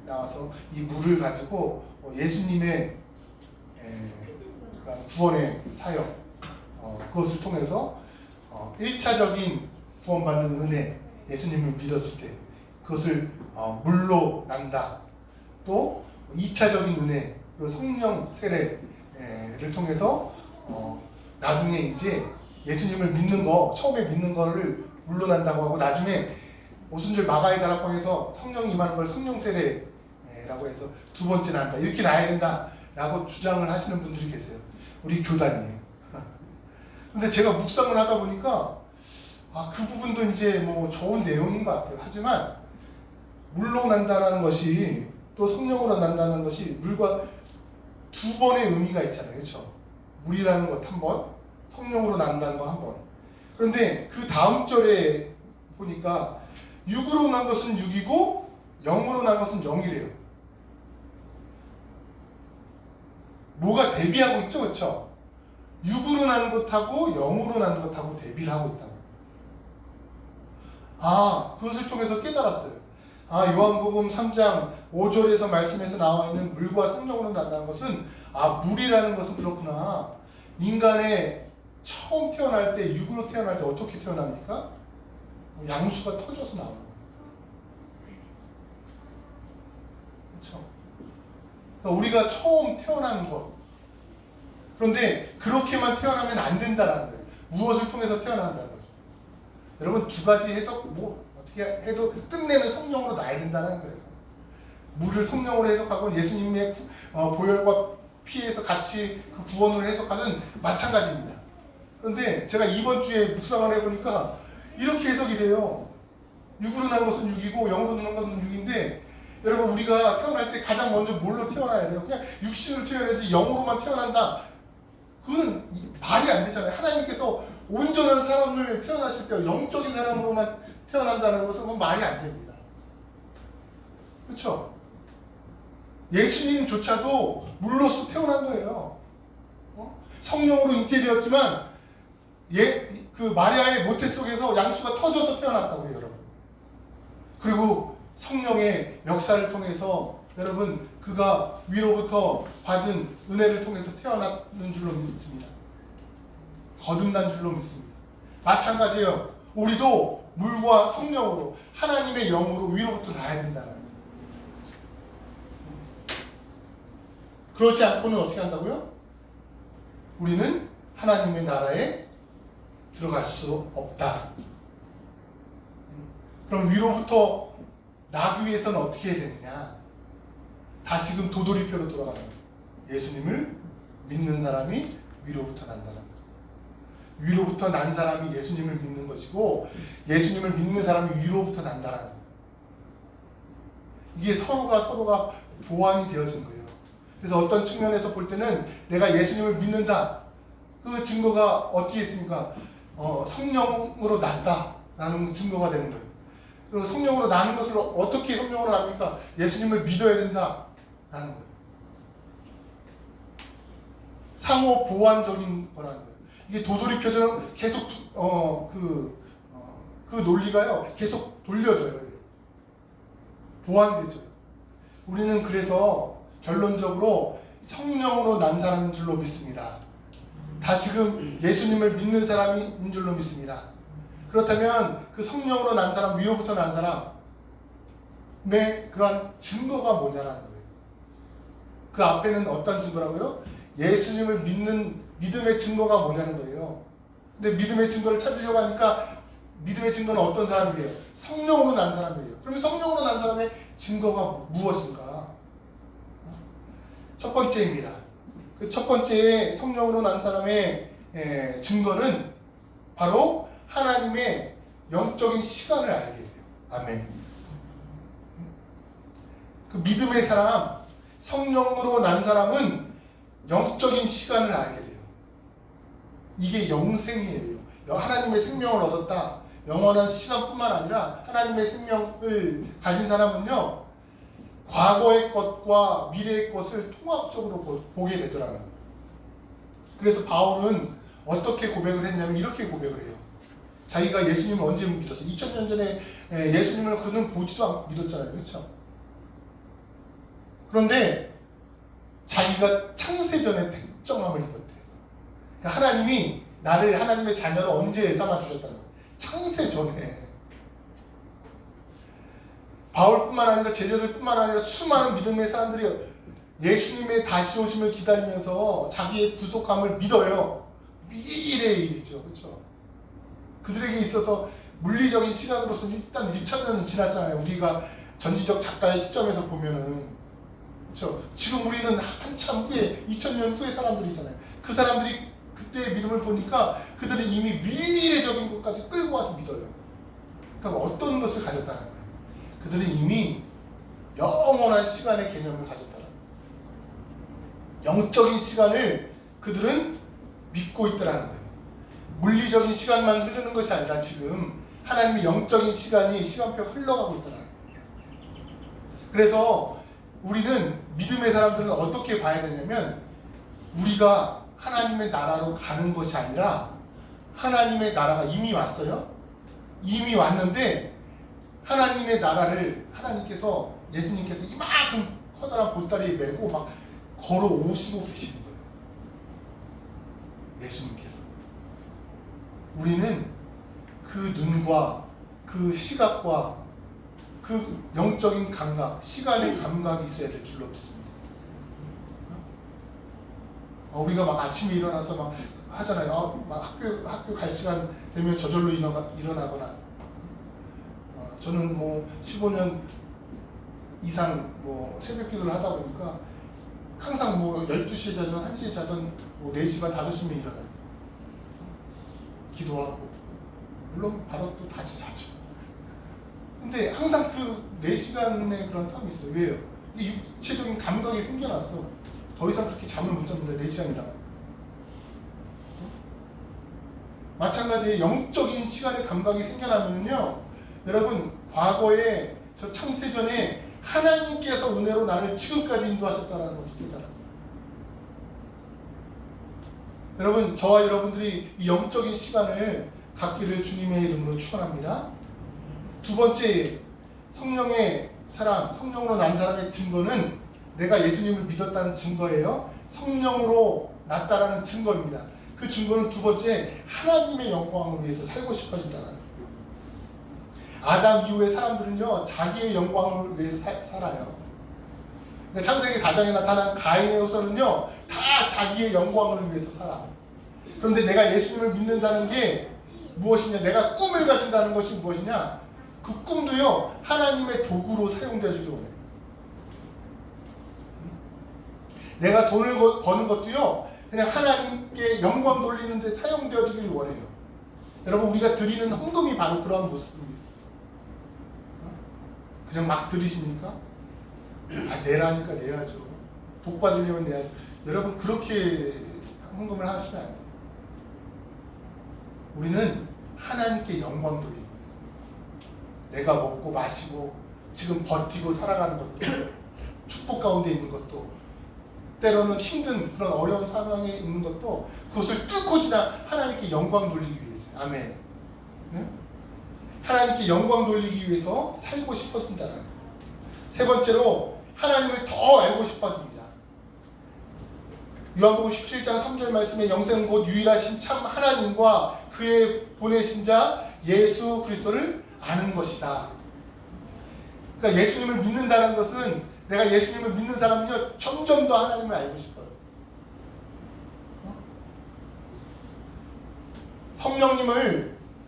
나와서 이 물을 가지고 예수님의 구원의 사역, 그것을 통해서 1차적인 구원받는 은혜, 예수님을 믿었을 때 그것을 물로 난다. 또 2차적인 은혜, 성령 세례를 통해서 나중에 이제 예수님을 믿는 거, 처음에 믿는 거를 물로 난다고 하고 나중에 오순절 마가의 다락방에서 성령이 임하는 걸 성령 세례라고 해서 두 번째 난다. 이렇게 나야 된다라고 주장을 하시는 분들이 계세요. 우리 교단이에요. 근데 제가 묵상을 하다 보니까 그 부분도 이제 좋은 내용인 것 같아요. 하지만 물로 난다는 것이 또 성령으로 난다는 것이 물과 두 번의 의미가 있잖아요. 그렇죠? 물이라는 것 한 번, 성령으로 난다는 거 한 번. 그런데 그 다음 절에 보니까 육으로 난 것은 육이고 영으로 난 것은 영이래요. 뭐가 대비하고 있죠? 그렇죠? 육으로 난 것하고 영으로 난 것하고 대비를 하고 있다고. 그것을 통해서 깨달았어요. 요한복음 3장 5절에서 말씀에서 나와 있는 물과 성령으로 난다는 것은 물이라는 것은 그렇구나. 인간의 처음 태어날 때, 육으로 태어날 때 어떻게 태어납니까? 양수가 터져서 나오는 거예요. 그렇죠? 그러니까 우리가 처음 태어난 것. 그런데 그렇게만 태어나면 안 된다는 거예요. 무엇을 통해서 태어난다는 거죠. 여러분, 두 가지 해석 어떻게 해도 끝내는 성령으로 나야 된다는 거예요. 물을 성령으로 해석하고 예수님의 보혈과 피에서 같이 그 구원으로 해석하는 마찬가지입니다. 그런데 제가 이번 주에 묵상을 해보니까 이렇게 해석이 돼요. 육으로 난 것은 육이고 영으로 난 것은 육인데, 여러분, 우리가 태어날 때 가장 먼저 뭘로 태어나야 돼요? 그냥 육신으로 태어나야지 영으로만 태어난다. 그건 말이 안 되잖아요. 하나님께서 온전한 사람을 태어나실 때 영적인 사람으로만 태어난다는 것은 그건 말이 안 됩니다. 그렇죠? 예수님조차도 물로서 태어난 거예요. 성령으로 잉태되었지만 그 마리아의 모태 속에서 양수가 터져서 태어났다고요, 여러분. 그리고 성령의 역사를 통해서 여러분, 그가 위로부터 받은 은혜를 통해서 태어났는 줄로 믿습니다. 거듭난 줄로 믿습니다. 마찬가지예요. 우리도 물과 성령으로 하나님의 영으로 위로부터 나야 된다는 거예요. 그렇지 않고는 어떻게 한다고요? 우리는 하나님의 나라에 들어갈 수 없다. 그럼 위로부터 나기 위해서는 어떻게 해야 되느냐? 다시금 도돌이표로 돌아가는 거예요. 예수님을 믿는 사람이 위로부터 난다는 거예요. 위로부터 난 사람이 예수님을 믿는 것이고 예수님을 믿는 사람이 위로부터 난다는 거예요. 이게 서로가 보완이 되어진 거예요. 그래서 어떤 측면에서 볼 때는 내가 예수님을 믿는다. 그 증거가 어떻게 있습니까? 성령으로 난다라는 증거가 되는 거예요. 그리고 성령으로 나는 것을 어떻게 성령으로 납니까? 예수님을 믿어야 된다라는 거예요. 상호 보완적인 거라는 거예요. 이게 도돌이표처럼 계속 그 논리가요 계속 돌려져요. 보완되죠. 우리는 그래서 결론적으로 성령으로 난 사람인 줄로 믿습니다. 다시금 예수님을 믿는 사람인 줄로 믿습니다. 그렇다면 그 성령으로 난 사람, 위로부터 난 사람의 그러한 증거가 뭐냐라는 거예요. 그 앞에는 어떤 증거라고요? 예수님을 믿는 믿음의 증거가 뭐냐는 거예요. 근데 믿음의 증거를 찾으려고 하니까 믿음의 증거는 어떤 사람이에요? 성령으로 난 사람이에요. 그러면 성령으로 난 사람의 증거가 무엇인가? 첫 번째입니다. 그 첫 번째 성령으로 난 사람의 증거는 바로 하나님의 영적인 시간을 알게 돼요. 아멘. 그 믿음의 사람, 성령으로 난 사람은 영적인 시간을 알게 돼요. 이게 영생이에요. 하나님의 생명을 얻었다. 영원한 시간뿐만 아니라 하나님의 생명을 가진 사람은요, 과거의 것과 미래의 것을 통합적으로 보게 되더라는 거예요. 그래서 바울은 어떻게 고백을 했냐면 이렇게 고백을 해요. 자기가 예수님을 언제 믿었어요? 2000년 전에 예수님을 그는 보지도 않고 믿었잖아요. 그렇죠? 그런데 자기가 창세전에 백정함을 입었대요. 그러니까 하나님이 나를 하나님의 자녀로 언제 삼아 주셨다는 거예요. 창세전에. 바울뿐만 아니라 제자들뿐만 아니라 수많은 믿음의 사람들이 예수님의 다시 오심을 기다리면서 자기의 구속함을 믿어요. 미래의 일이죠. 그렇죠? 그들에게 있어서 물리적인 시간으로서는 일단 2000년은 지났잖아요. 우리가 전지적 작가의 시점에서 보면은. 그렇죠? 지금 우리는 한참 후에 2000년 후의 사람들이잖아요. 그 사람들이 그때의 믿음을 보니까 그들은 이미 미래적인 것까지 끌고 와서 믿어요. 그러니까 어떤 것을 가졌다는 거예요? 그들은 이미 영원한 시간의 개념을 가졌다는 거예요. 영적인 시간을 그들은 믿고 있다는 거예요. 물리적인 시간만 흐르는 것이 아니라 지금 하나님의 영적인 시간이 시간표가 흘러가고 있다는 거예요. 그래서 우리는 믿음의 사람들은 어떻게 봐야 되냐면 우리가 하나님의 나라로 가는 것이 아니라 하나님의 나라가 이미 왔어요. 이미 왔는데 하나님의 나라를 하나님께서 예수님께서 이만큼 커다란 보따리에 메고 막 걸어오시고 계시는 거예요. 예수님께서. 우리는 그 눈과 그 시각과 그 영적인 감각, 시간의 감각이 있어야 될 줄로 믿습니다. 우리가 막 아침에 일어나서 막 하잖아요. 막 학교 갈 시간 되면 저절로 일어나거나. 저는 뭐 15년 이상 뭐 새벽 기도를 하다 보니까 항상 뭐 12시에 자든 1시에 자든 뭐 4시 반 5시면 일어나요. 기도하고. 물론 바로 또 다시 자죠. 근데 항상 그 4시간의 그런 텀이 있어요. 왜요? 이게 육체적인 감각이 생겨났어. 더 이상 그렇게 잠을 못 잡니다. 4시간이다. 마찬가지로 영적인 시간의 감각이 생겨나면요, 여러분 과거에 저 창세전에 하나님께서 은혜로 나를 지금까지 인도하셨다는 것을 깨달아요. 여러분, 저와 여러분들이 이 영적인 시간을 갖기를 주님의 이름으로 축원합니다. 두 번째, 성령의 사람, 성령으로 난 사람의 증거는 내가 예수님을 믿었다는 증거예요. 성령으로 났다라는 증거입니다. 그 증거는 두 번째, 하나님의 영광을 위해서 살고 싶어진다는 거예요. 아담 이후의 사람들은요, 자기의 영광을 위해서 살아요. 그러니까 창세기 4장에 나타난 가인의 후손은요, 다 자기의 영광을 위해서 살아. 그런데 내가 예수님을 믿는다는 게 무엇이냐? 내가 꿈을 가진다는 것이 무엇이냐? 그 꿈도요 하나님의 도구로 사용되어지길 원해요. 내가 돈을 버는 것도요 그냥 하나님께 영광 돌리는 데 사용되어지길 원해요. 여러분 우리가 드리는 헌금이 바로 그러한 모습입니다. 그냥 막 드리십니까? 아 내라니까 내야죠. 복 받으려면 내야죠. 여러분 그렇게 헌금을 하시면 안 돼요. 우리는 하나님께 영광 돌리고 내가 먹고 마시고 지금 버티고 살아가는 것도 축복 가운데 있는 것도 때로는 힘든 그런 어려운 상황에 있는 것도 그것을 뚫고 지나 하나님께 영광 돌리기 위해서. 아멘. 네? 하나님께 영광 돌리기 위해서 살고 싶어진다는 거예요. 세 번째로 하나님을 더 알고 싶어집니다. 요한복음 17장 3절 말씀에 영생 곧 유일하신 참 하나님과 그의 보내신 자 예수 그리스도를 아는 것이다. 그러니까 예수님을 믿는다는 것은 내가 예수님을 믿는 사람은요 점점 더 하나님을 알고 싶어요.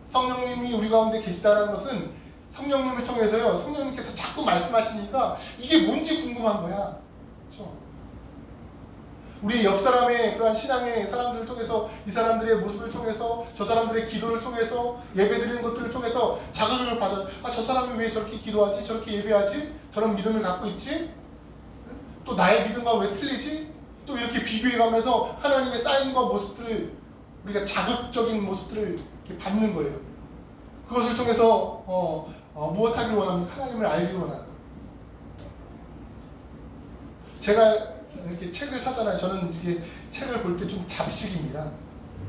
성령님이 우리 가운데 계시다는 것은 성령님을 통해서요 성령님께서 자꾸 말씀하시니까 이게 뭔지 궁금한 거야. 그렇죠? 우리 옆 사람의 그러한 신앙의 사람들을 통해서 이 사람들의 모습을 통해서 저 사람들의 기도를 통해서 예배드리는 것들을 통해서 자극을 받아. 저 사람이 왜 저렇게 기도하지? 저렇게 예배하지? 저런 믿음을 갖고 있지? 또 나의 믿음과 왜 틀리지? 또 이렇게 비교해가면서 하나님의 사인과 모습들을 우리가 자극적인 모습들을 이렇게 받는 거예요. 그것을 통해서 무엇하기를 원합니까? 하나님을 알기를 원합니다. 제가 이렇게 책을 사잖아요. 저는 이게 책을 볼 때 좀 잡식입니다.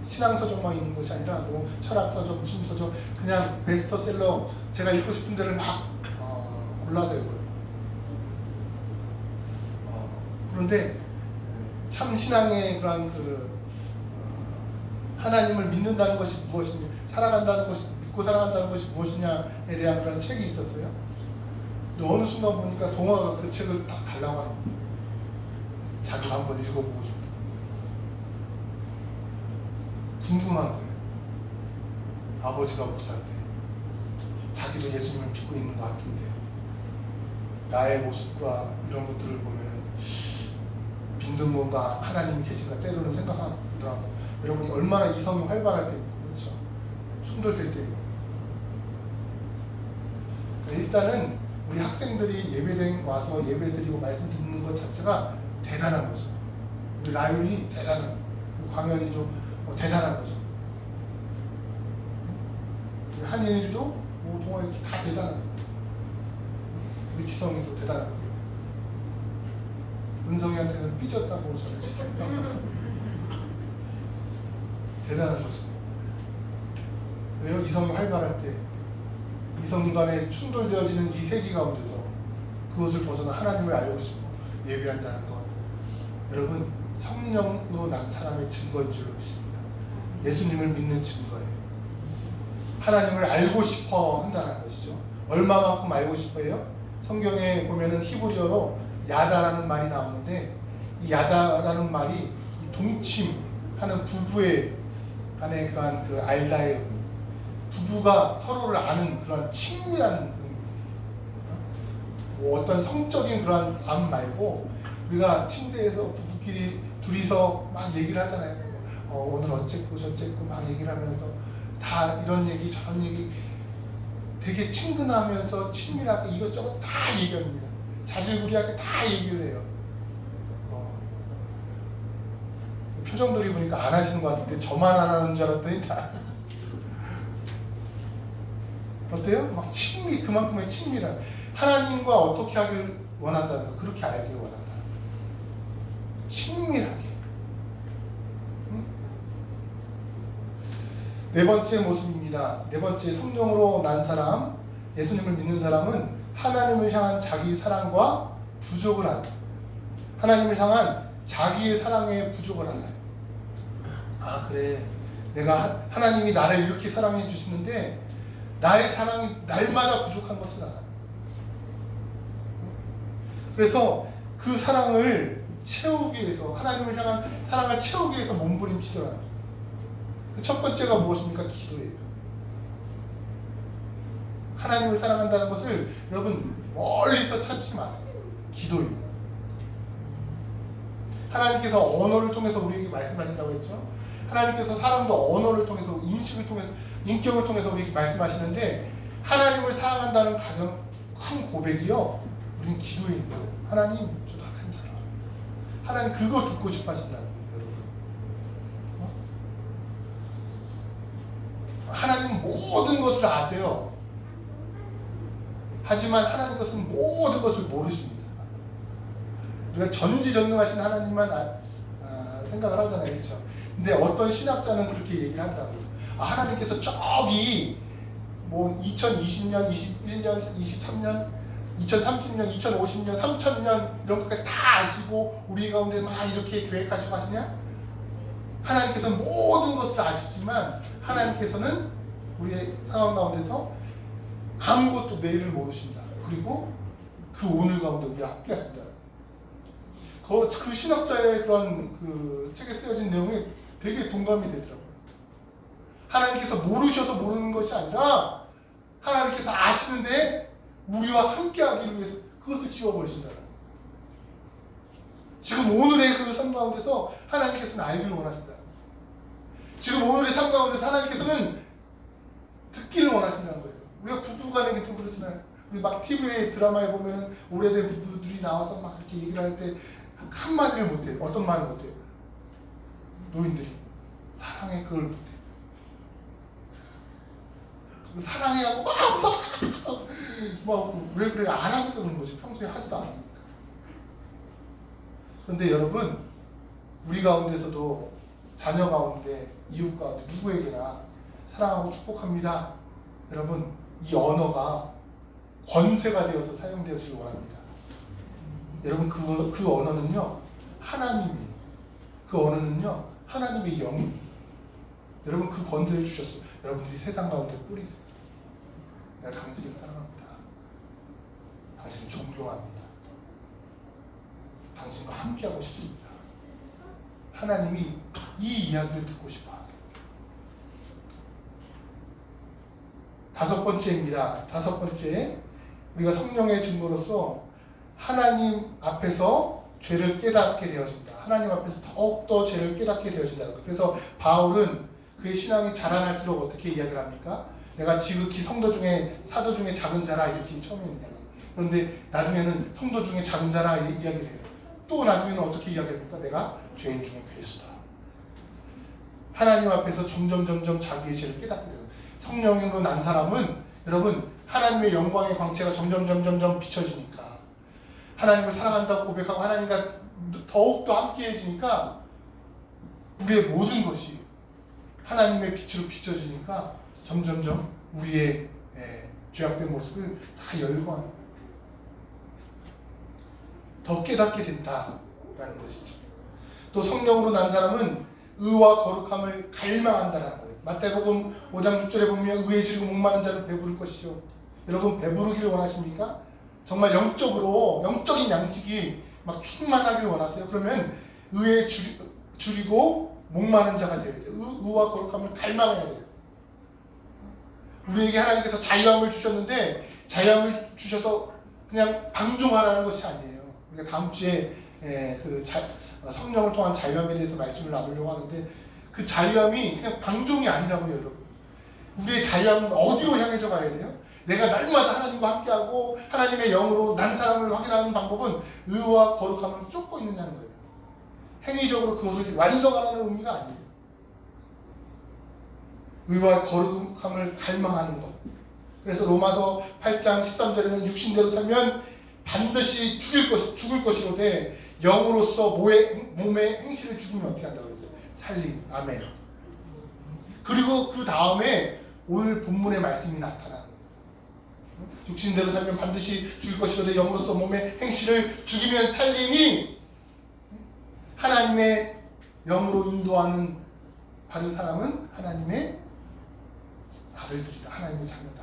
신앙서적만 있는 것이 아니라 뭐 철학서적, 무슨 서적, 그냥 베스트셀러 제가 읽고 싶은 데를 막 골라서 읽어요. 그런데 참 신앙의 그런 하나님을 믿는다는 것이 무엇이냐, 살아간다는 것이 믿고 살아간다는 것이 무엇이냐에 대한 그런 책이 있었어요. 근데 어느 순간 보니까 동화가 그 책을 딱 달라고 하는 거예요. 자기가 한번 읽어보고 싶다. 궁금한 거예요. 아버지가 목사인데 자기도 예수님을 믿고 있는 것 같은데 나의 모습과 이런 것들을 보면은 믿는 건가 하나님이 계신가 때로는 생각하더라고. 여러분이 얼마나 이성이 활발할 때 그렇죠? 충돌될 때 일단은 우리 학생들이 예배당 와서 예배드리고 말씀 듣는 것 자체가 대단한 거죠. 우리 라이온이 대단한 거죠. 광현이도 대단한 거죠. 우리 한예일도 동아 이렇게 다 대단한 거죠. 우리 지성이도 대단한 거죠. 은성이한테는 삐졌다고 저를 대단한 거죠. 왜요? 이성이 활발할 때 이성 간에 충돌되어지는 이 세계 가운데서 그것을 벗어나 하나님을 알고 싶고 예배한다는 것, 여러분 성령으로 난 사람의 증거인 줄로 믿습니다. 예수님을 믿는 증거예요. 하나님을 알고 싶어 한다는 것이죠. 얼마만큼 알고 싶어요? 성경에 보면은 히브리어로 야다라는 말이 나오는데 이 야다라는 말이 동침하는 부부의 간의 그러한 그 알다의 의미, 부부가 서로를 아는 그런 친밀한 의미, 뭐 어떤 성적인 그런 암 말고 우리가 침대에서 부부끼리 둘이서 막 얘기를 하잖아요. 오늘 어쨌고 저쨌고 막 얘기를 하면서 다 이런 얘기 저런 얘기 되게 친근하면서 친밀하게 이것저것 다 얘기합니다. 자질구리하게 다 얘기를 해요. 표정들이 보니까 안 하시는 것 같은데 저만 안 하는 줄 알았더니 다 어때요? 막 그만큼의 친밀한 하나님과 어떻게 하길 원한다는 거, 그렇게 알기를 원한다. 친밀하게. 네 번째 모습입니다. 네 번째, 성령으로 난 사람, 예수님을 믿는 사람은 하나님을 향한 자기 사랑과 부족을 한다. 하나님을 향한 자기의 사랑에 부족을 한다. 아 그래, 내가 하나님이 나를 이렇게 사랑해 주시는데 나의 사랑이 날마다 부족한 것을 알아. 그래서 그 사랑을 채우기 위해서, 하나님을 향한 사랑을 채우기 위해서 몸부림치더라. 그 첫 번째가 무엇입니까? 기도예요. 하나님을 사랑한다는 것을 여러분 멀리서 찾지 마세요. 기도입니다. 하나님께서 언어를 통해서 우리에게 말씀하신다고 했죠. 하나님께서 사람도 언어를 통해서, 인식을 통해서, 인격을 통해서 우리에게 말씀하시는데, 하나님을 사랑한다는 가장 큰 고백이요, 우리는 기도에 있는 거예요. 하나님, 저도 하나님 사랑합니다. 하나님 그거 듣고 싶어 하신다는 거예요, 여러분. 하나님은 모든 것을 아세요. 하지만 하나님 것은 모든 것을 모르십니다. 우리가 전지전능하신 하나님만 생각을 하잖아요, 그렇죠? 근데 어떤 신학자는 그렇게 얘기를 한다고요. 하나님께서 저기 뭐 2020년, 21년, 23년, 2030년, 2050년, 3000년 이런 것까지 다 아시고 우리 가운데 막 이렇게 계획하시고 하시냐? 하나님께서는 모든 것을 아시지만 하나님께서는 우리의 상황 가운데서 아무것도 내일을 모르신다. 그리고 그 오늘 가운데 우리와 함께 하신다. 그 신학자의 그런 그 책에 쓰여진 내용이 되게 동감이 되더라고요. 하나님께서 모르셔서 모르는 것이 아니라 하나님께서 아시는데 우리와 함께 하기를 위해서 그것을 지워버리신다. 지금 오늘의 그 삶 가운데서 하나님께서는 알기를 원하신다. 지금 오늘의 삶 가운데서 하나님께서는 듣기를 원하신다는 거예요. 우리가 부부간에 같은 그렇잖아요. 우리 막 TV에 드라마에 보면은 오래된 부부들이 나와서 막 그렇게 얘기를 할 때 한마디를 못해요. 어떤 말을 못해요? 노인들이 사랑해 그걸 못해요. 사랑해하고 막 웃어. 왜 그래? 안 하니까 그런 거지. 평소에 하지도 않으니까. 그런데 여러분, 우리 가운데서도 자녀 가운데, 이웃 가운데 누구에게나 사랑하고 축복합니다. 여러분, 이 언어가 권세가 되어서 사용되어지길 원합니다. 여러분, 그 언어는요, 하나님이에요. 그 언어는요, 하나님의 영입니다. 여러분, 그 권세를 주셨어요. 여러분들이 세상 가운데 뿌리세요. 내가 당신을 사랑합니다. 당신을 존경합니다. 당신과 함께하고 싶습니다. 하나님이 이 이야기를 듣고 싶어 하세요. 다섯 번째입니다. 다섯 번째, 우리가 성령의 증거로서 하나님 앞에서 죄를 깨닫게 되어진다. 하나님 앞에서 더욱더 죄를 깨닫게 되어진다. 그래서 바울은 그의 신앙이 자라날수록 어떻게 이야기를 합니까? 내가 지극히 성도 중에, 사도 중에 작은 자라, 이렇게 처음에 이야기해요. 그런데 나중에는 성도 중에 작은 자라 이야기를 해요. 또 나중에는 어떻게 이야기합니까? 내가 죄인 중에 괴수다. 하나님 앞에서 점점 자기의 죄를 깨닫게 돼요. 성령으로 난 사람은 여러분, 하나님의 영광의 광채가 점점 비춰지니까, 하나님을 사랑한다고 고백하고 하나님과 더욱더 함께해지니까 우리의 모든 것이 하나님의 빛으로 비춰지니까 점점 우리의 죄악된 모습을 다 열거하는 거예요. 더 깨닫게 된다라는 것이죠. 또 성령으로 난 사람은 의와 거룩함을 갈망한다라는 거예요. 마태복음 5장 6절에 보면 의에 지르고 목마른 자를 배부를 것이요. 여러분, 배부르기를 원하십니까? 정말 영적인 양식이 막 충만하기를 원하세요? 그러면 의에 줄이고 목마른 자가 되어야 돼요. 의와 거룩함을 갈망해야 돼요. 우리에게 하나님께서 자유함을 주셨는데, 자유함을 주셔서 그냥 방종하라는 것이 아니에요. 우리가 다음 주에 성령을 통한 자유함에 대해서 말씀을 나누려고 하는데, 그 자유함이 그냥 방종이 아니라고요, 여러분. 우리의 자유함은 어디로 향해져 가야 돼요? 내가 날마다 하나님과 함께하고 하나님의 영으로 난 사람을 확인하는 방법은 의와 거룩함을 쫓고 있느냐는 거예요. 행위적으로 그것을 완성하라는 의미가 아니에요. 의와 거룩함을 갈망하는 것. 그래서 로마서 8장 13절에는 육신대로 살면 반드시 죽을 것이로되 영으로서 몸의 행실을 죽이면 어떻게 한다고 그랬어요? 살림. 아멘. 그리고 그 다음에 오늘 본문의 말씀이 나타나는 거예요. 육신대로 살면 반드시 죽을 것이로되 영으로서 몸의 행실을 죽이면 살림이, 하나님의 영으로 인도하는 받은 사람은 하나님의 아들들이다. 하나님의 자녀다.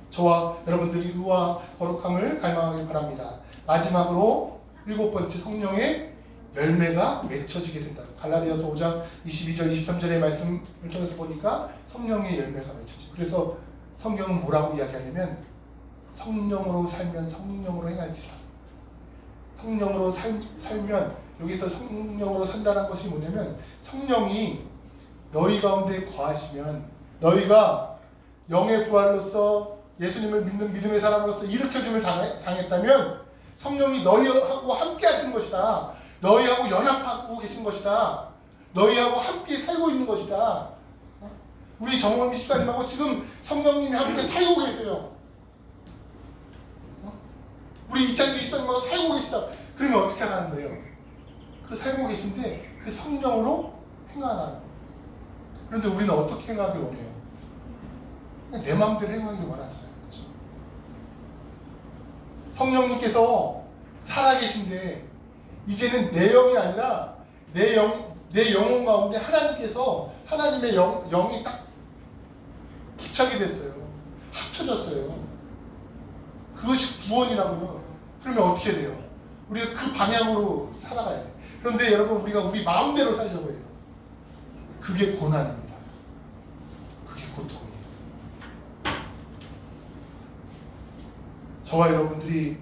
저와 여러분들이 의와 거룩함을 갈망하길 바랍니다. 마지막으로 일곱 번째, 성령의 열매가 맺혀지게 된다. 갈라디아서 5장 22절 23절의 말씀을 통해서 보니까 성령의 열매가 맺혀지고, 그래서 성경은 뭐라고 이야기하냐면 성령으로 살면 성령으로 행할지라. 성령으로 살면 여기서 성령으로 산다는 것이 뭐냐면 성령이 너희 가운데 거하시면 너희가 영의 부활로서 예수님을 믿는 믿음의 사람으로서 일으켜줌을 당했다면 성령이 너희하고 함께 하시는 것이다. 너희하고 연합하고 계신 것이다. 너희하고 함께 살고 있는 것이다. 우리 정원미 집사님하고 지금 성령님이 함께 살고 계세요. 우리 이찬규 집사님하고 살고 계시다. 그러면 어떻게 하는 거예요? 그 살고 계신데 그 성령으로 행하는 거예요. 그런데 우리는 어떻게 행하길 원해요? 그냥 내 마음대로 행하길 원하잖아요. 그렇죠? 성령님께서 살아계신데 이제는 내 영이 아니라 내 영혼 가운데 하나님께서 하나님의 영이 딱 부착이 됐어요. 합쳐졌어요. 그것이 구원이라고요. 그러면 어떻게 돼요? 우리가 그 방향으로 살아가야 돼. 그런데 여러분 우리가 우리 마음대로 살려고 해요. 그게 고난입니다. 그게 고통이에요. 저와 여러분들이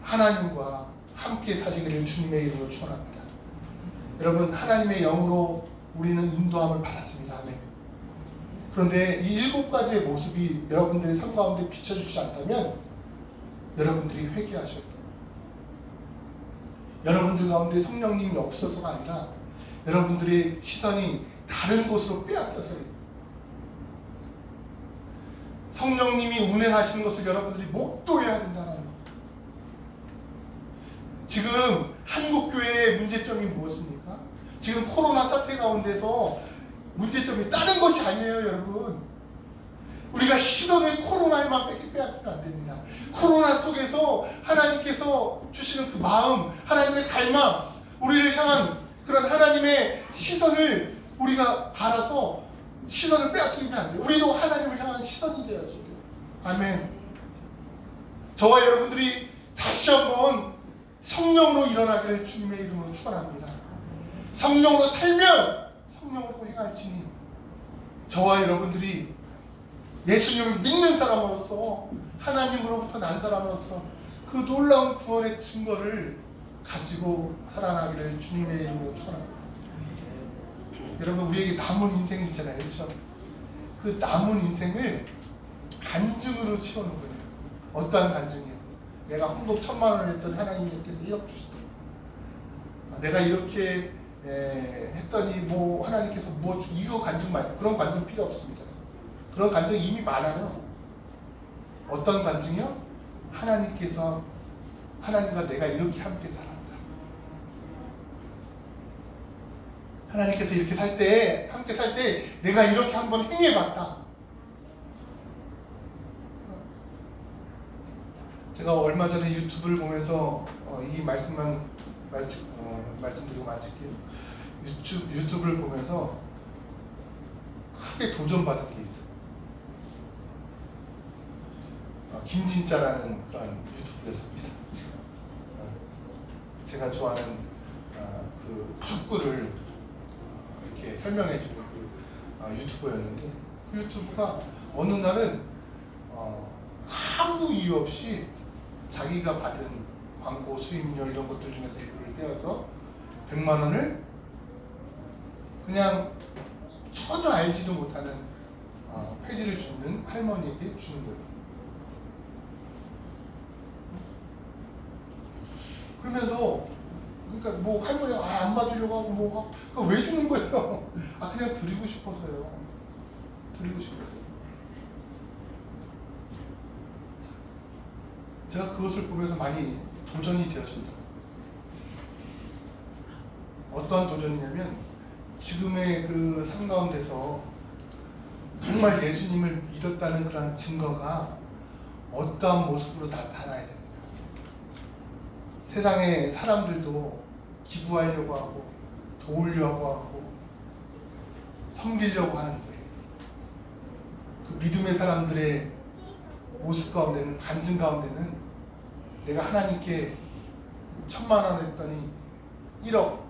하나님과 함께 사시기를 주님의 이름으로 축원합니다. 여러분 하나님의 영으로 우리는 인도함을 받았습니다. 아멘. 그런데 이 7가지의 모습이 여러분들의 삶 가운데 비춰주지 않다면 여러분들이 회개하셔야 돼요. 여러분들 가운데 성령님이 없어서가 아니라 여러분들의 시선이 다른 곳으로 빼앗겨서요. 성령님이 운행하시는 것을 여러분들이 목도해야 된다는 거예요. 지금 한국교회의 문제점이 무엇입니까? 지금 코로나 사태 가운데서 문제점이 다른 것이 아니에요, 여러분. 우리가 시선을 코로나에만 빼앗기면 안 됩니다. 코로나 속에서 하나님께서 주시는 그 마음, 하나님의 갈망, 우리를 향한 그런 하나님의 시선을 우리가 알아서 시선을 빼앗기면 안 돼요. 우리도 하나님을 향한 시선이 되어야죠. 아멘. 저와 여러분들이 다시 한번 성령으로 일어나기를 주님의 이름으로 축원합니다. 성령으로 살면 성령으로 행할지니 저와 여러분들이 예수님을 믿는 사람으로서 하나님으로부터 난 사람으로서 그 놀라운 구원의 증거를 가지고 살아나기를 주님의 이름으로 축원합니다. 여러분 우리에게 남은 인생이 있잖아요. 그렇죠? 그 남은 인생을 간증으로 채우는 거예요. 어떠한 간증이요? 내가 헌금 1000만 원을 했더니 하나님께서 1억 주시다. 내가 이렇게 했더니 뭐 하나님께서 이거 간증 말고 그런 간증 필요 없습니다. 그런 간증 이미 많아요. 어떤 간증이요? 하나님과 내가 이렇게 함께 살았다. 하나님께서 이렇게 함께 살 때 내가 이렇게 한번 행해봤다. 제가 얼마 전에 유튜브를 보면서 이 말씀만 말씀드리고 마칠게요. 유튜브를 보면서 크게 도전받은 게 있어요. 김진짜라는 그런 유튜브였습니다. 제가 좋아하는 그 축구를 이렇게 설명해주는 그 유튜버였는데 그 유튜브가 어느 날은 아무 이유 없이 자기가 받은 광고 수입료 이런 것들 중에서 일부를 떼어서 100만 원을 그냥 전혀 알지도 못하는 폐지를 주는 할머니에게 주는 거예요. 그러면서 그러니까 뭐 할머니가 안 받으려고 하고 뭐 왜 주는 거예요? 그냥 드리고 싶어서요. 드리고 싶어서요. 제가 그것을 보면서 많이 도전이 되어진다. 어떠한 도전이냐면 지금의 그 삶 가운데서 정말 예수님을 믿었다는 그런 증거가 어떠한 모습으로 나타나야 되느냐. 세상의 사람들도 기부하려고 하고 도우려고 하고 섬기려고 하는데 그 믿음의 사람들의 모습 가운데는 간증 가운데는 내가 하나님께 1000만 원 했더니 1억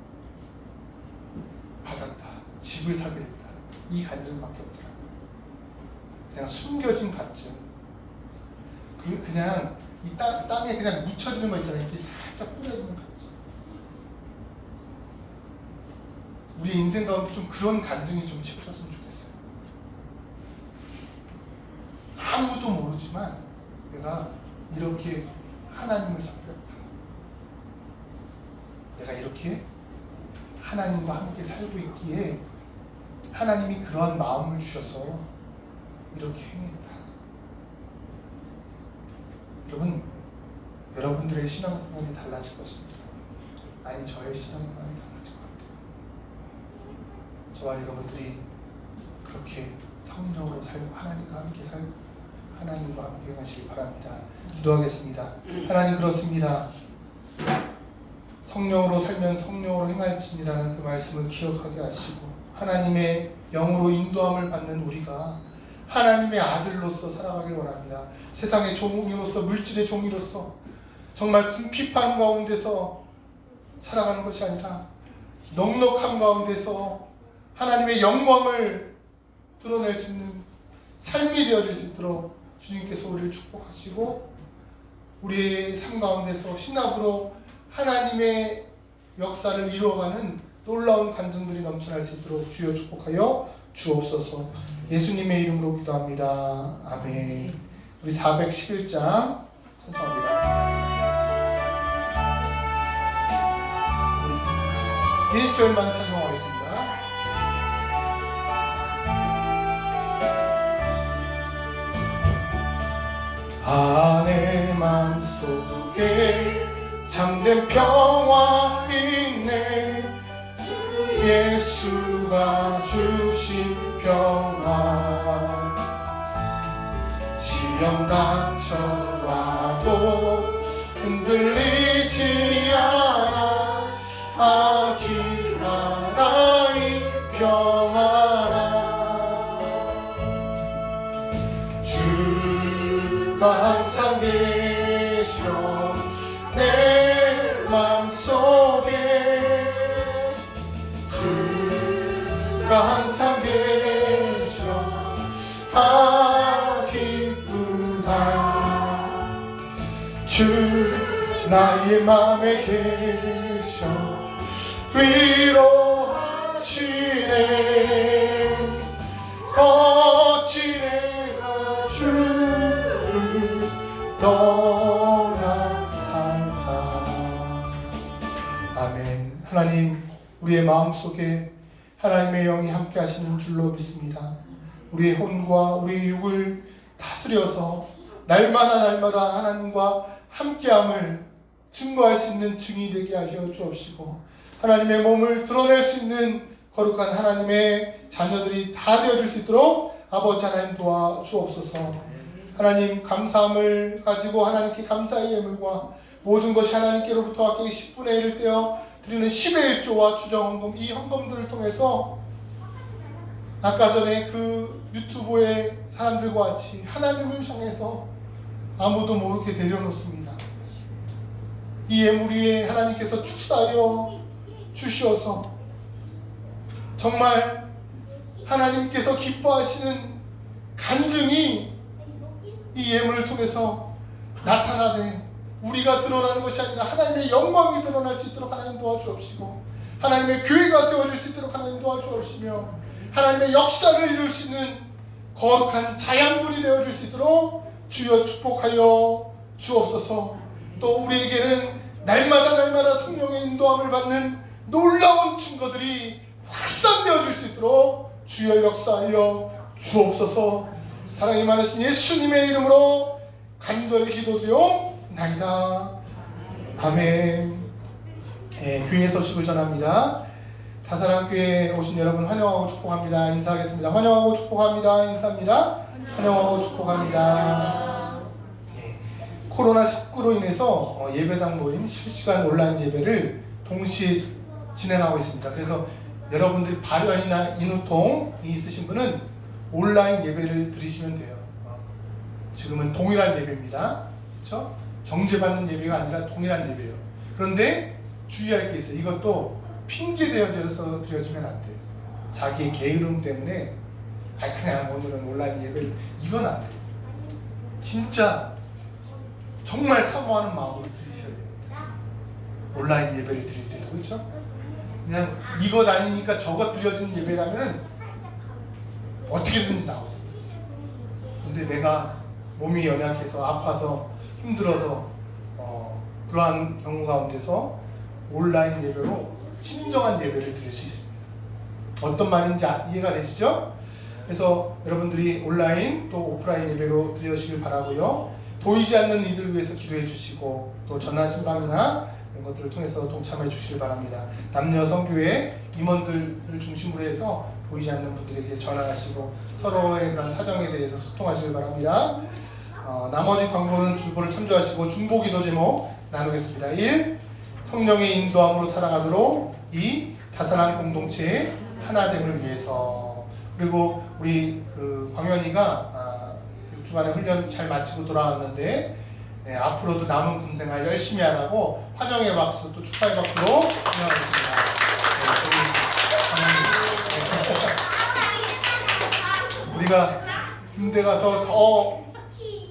받았다. 집을 사게 했다. 이 간증밖에 없더라고요. 그냥 숨겨진 갈증, 그냥 이 땅에 그냥 묻혀지는 거 있잖아요. 이렇게 살짝 뿌려지는 갈증. 우리 인생 가운데 좀 그런 간증이 좀 채워졌으면 좋겠어요. 아무도 모르지만 내가 이렇게 하나님을 섬겼다. 내가 이렇게 하나님과 함께 살고 있기에 하나님이 그러한 마음을 주셔서 이렇게 행했다. 여러분, 여러분들의 신앙생활이 달라질 것입니다. 아니, 저의 신앙생활이 달라질 것 같아요. 저와 여러분들이 그렇게 성령으로 살고 하나님과 함께 살고 하나님과 함께 하시길 바랍니다. 기도하겠습니다. 하나님, 그렇습니다. 성령으로 살면 성령으로 행할지니라는 그 말씀을 기억하게 하시고 하나님의 영으로 인도함을 받는 우리가 하나님의 아들로서 살아가길 원합니다. 세상의 종이로서, 물질의 종이로서 정말 궁핍한 가운데서 살아가는 것이 아니라 넉넉한 가운데서 하나님의 영광을 드러낼 수 있는 삶이 되어질 수 있도록 주님께서 우리를 축복하시고 우리의 삶 가운데서 신학으로 하나님의 역사를 이루어가는 놀라운 간증들이 넘쳐날 수 있도록 주여 축복하여 주옵소서. 예수님의 이름으로 기도합니다. 아멘. 우리 411장 찬송합니다. 1절만 찬송하겠습니다. 내 맘속에 참된 평화 있네. 예수가 주신 평화. 시험 닥쳐와도 흔들리지 않아. 기나라 이 평화라. 주가 항상 계셔 내 맘속에. 주가 항상 계셔 기쁘다. 주 나의 맘에 계셔 위로하시네. 어찌 내가 주를 떠나 살까. 아멘. 하나님, 우리의 마음속에 하나님의 영이 함께 하시는 줄로 믿습니다. 우리의 혼과 우리의 육을 다스려서 날마다 하나님과 함께함을 증거할 수 있는 증이 되게 하시어 주옵시고 하나님의 몸을 드러낼 수 있는 거룩한 하나님의 자녀들이 다 되어줄 수 있도록 아버지 하나님 도와주옵소서. 하나님, 감사함을 가지고 하나님께 감사의 예물과 모든 것이 하나님께로부터 왔기에 10분의 1을 떼어 드리는 10의 1조와 주정헌금, 이 헌금들을 통해서 아까 전에 그 유튜브의 사람들과 같이 하나님을 향해서 아무도 모르게 내려놓습니다. 이 예물 위에 하나님께서 축사하여 주시어서 정말 하나님께서 기뻐하시는 간증이 이 예물을 통해서 나타나되 우리가 드러나는 것이 아니라 하나님의 영광이 드러날 수 있도록 하나님 도와주옵시고 하나님의 교회가 세워질 수 있도록 하나님 도와주옵시며 하나님의 역사를 이룰 수 있는 거룩한 자양분이 되어질 수 있도록 주여 축복하여 주옵소서. 또 우리에게는 날마다 성령의 인도함을 받는 놀라운 증거들이 확산되어질 수 있도록 주여 역사하여 주옵소서. 사랑이 많으신 예수님의 이름으로 간절히 기도드리옵나이다. 아멘. 교회 소식을 전합니다. 다사랑교회에 오신 여러분 환영하고 축복합니다. 인사하겠습니다. 환영하고 축복합니다. 인사합니다. 환영하고 축복합니다. 코로나19로 인해서 예배당 모임 실시간 온라인 예배를 동시에 진행하고 있습니다. 그래서 여러분들이 발연이나 인후통이 있으신 분은 온라인 예배를 드리시면 돼요. 지금은 동일한 예배입니다. 그렇죠? 정죄받는 예배가 아니라 동일한 예배예요. 그런데 주의할 게 있어요. 이것도 핑계 되어져서 드려지면 안 돼요. 자기의 게으름 때문에 아니 그냥 오늘은 온라인 예배를 이건 안 돼요. 진짜 정말 사모하는 마음으로 드리셔야 됩니다. 온라인 예배를 드릴 때도 그렇죠? 그냥 이것 아니니까 저것 드려지는 예배라면 어떻게든지 나오세요. 근데 내가 몸이 연약해서 아파서 힘들어서 그러한 경우 가운데서 온라인 예배로 친정한 예배를 드릴 수 있습니다. 어떤 말인지 이해가 되시죠? 그래서 여러분들이 온라인 또 오프라인 예배로 드리시길 바라고요. 보이지 않는 이들을 위해서 기도해 주시고 또 전화 신방이나 이런 것들을 통해서 동참해 주시길 바랍니다. 남녀 성교회 임원들을 중심으로 해서 보이지 않는 분들에게 전화하시고 서로의 그런 사정에 대해서 소통하시길 바랍니다. 나머지 광고는 주보를 참조하시고 중보기도 제목 나누겠습니다. 1. 성령의 인도함으로 살아가도록. 2. 다산한 공동체의 하나됨을 위해서. 그리고 우리 광현이가 6주간의 훈련 잘 마치고 돌아왔는데 앞으로도 남은 군 생활 열심히 하라고 환영의 박수 또 축하의 박수로 환영하겠습니다. 우리가 군대 가서 더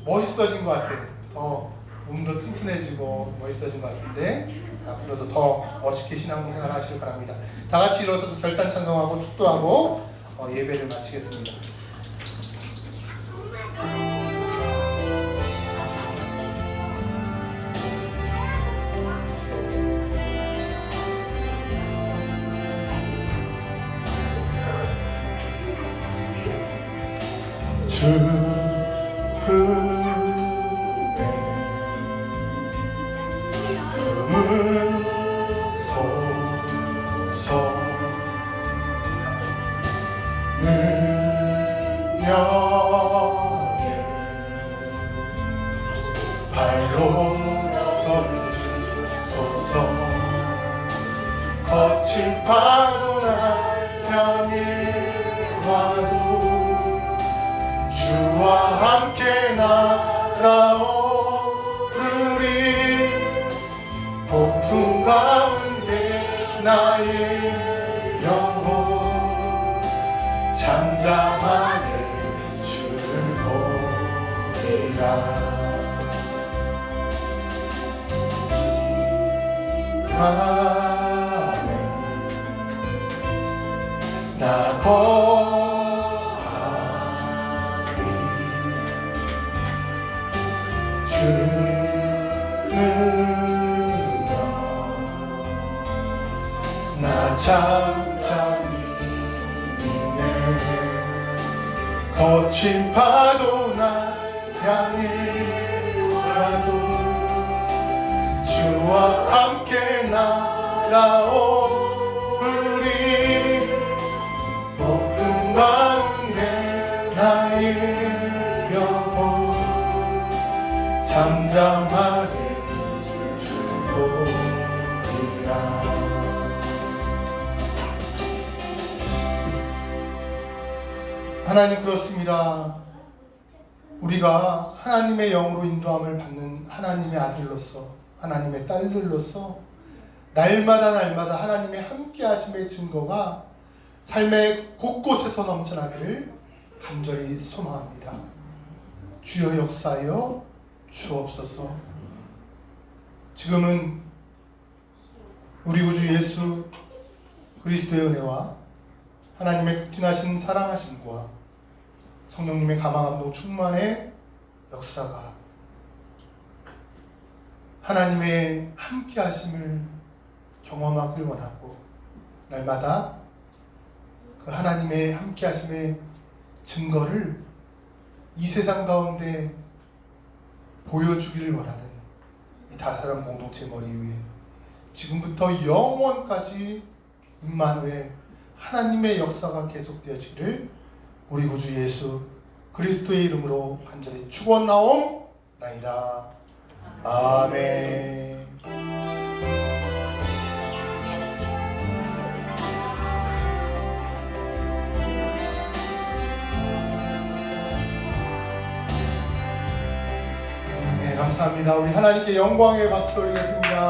멋있어진 것 같아. 더 몸도 튼튼해지고 멋있어진 것 같은데 앞으로도 더 멋있게 신앙생활 하시길 바랍니다. 다 같이 일어서서 별단 찬송하고 축도하고 예배를 마치겠습니다. 발로 던지소서. 거친 파도나 향해 와도 주와 함께 날아오르리. 폭풍 가운데 나의 영혼 잠잠하게 주를 보리라. 나 거하리. 주는 나 잠잠히 믿네. 거친 파도 나 향해 와도 주와 함께 날아오르리. 폭풍 가운데 나의 영혼 잠잠하게 주보리라. 하나님, 그렇습니다. 우리가 하나님의 영으로 인도함을 받는 하나님의 아들로서, 하나님의 딸들로서 날마다 하나님의 함께 하심의 증거가 삶의 곳곳에서 넘쳐나기를 간절히 소망합니다. 주여 역사하여 주옵소서. 지금은 우리 구주 예수 그리스도의 은혜와 하나님의 극진하신 사랑하심과 성령님의 감화감동 충만의 역사가 하나님의 함께 하심을 경험하길 원하고 날마다 그 하나님의 함께 하심의 증거를 이 세상 가운데 보여주기를 원하는 이 다사람 공동체 머리 위에 지금부터 영원까지 임마누엘 하나님의 역사가 계속되어지기를 우리 구주 예수 그리스도의 이름으로 간절히 축원나옵나이다. 아멘. 네, 감사합니다. 우리 하나님께 영광의 박수 올리겠습니다.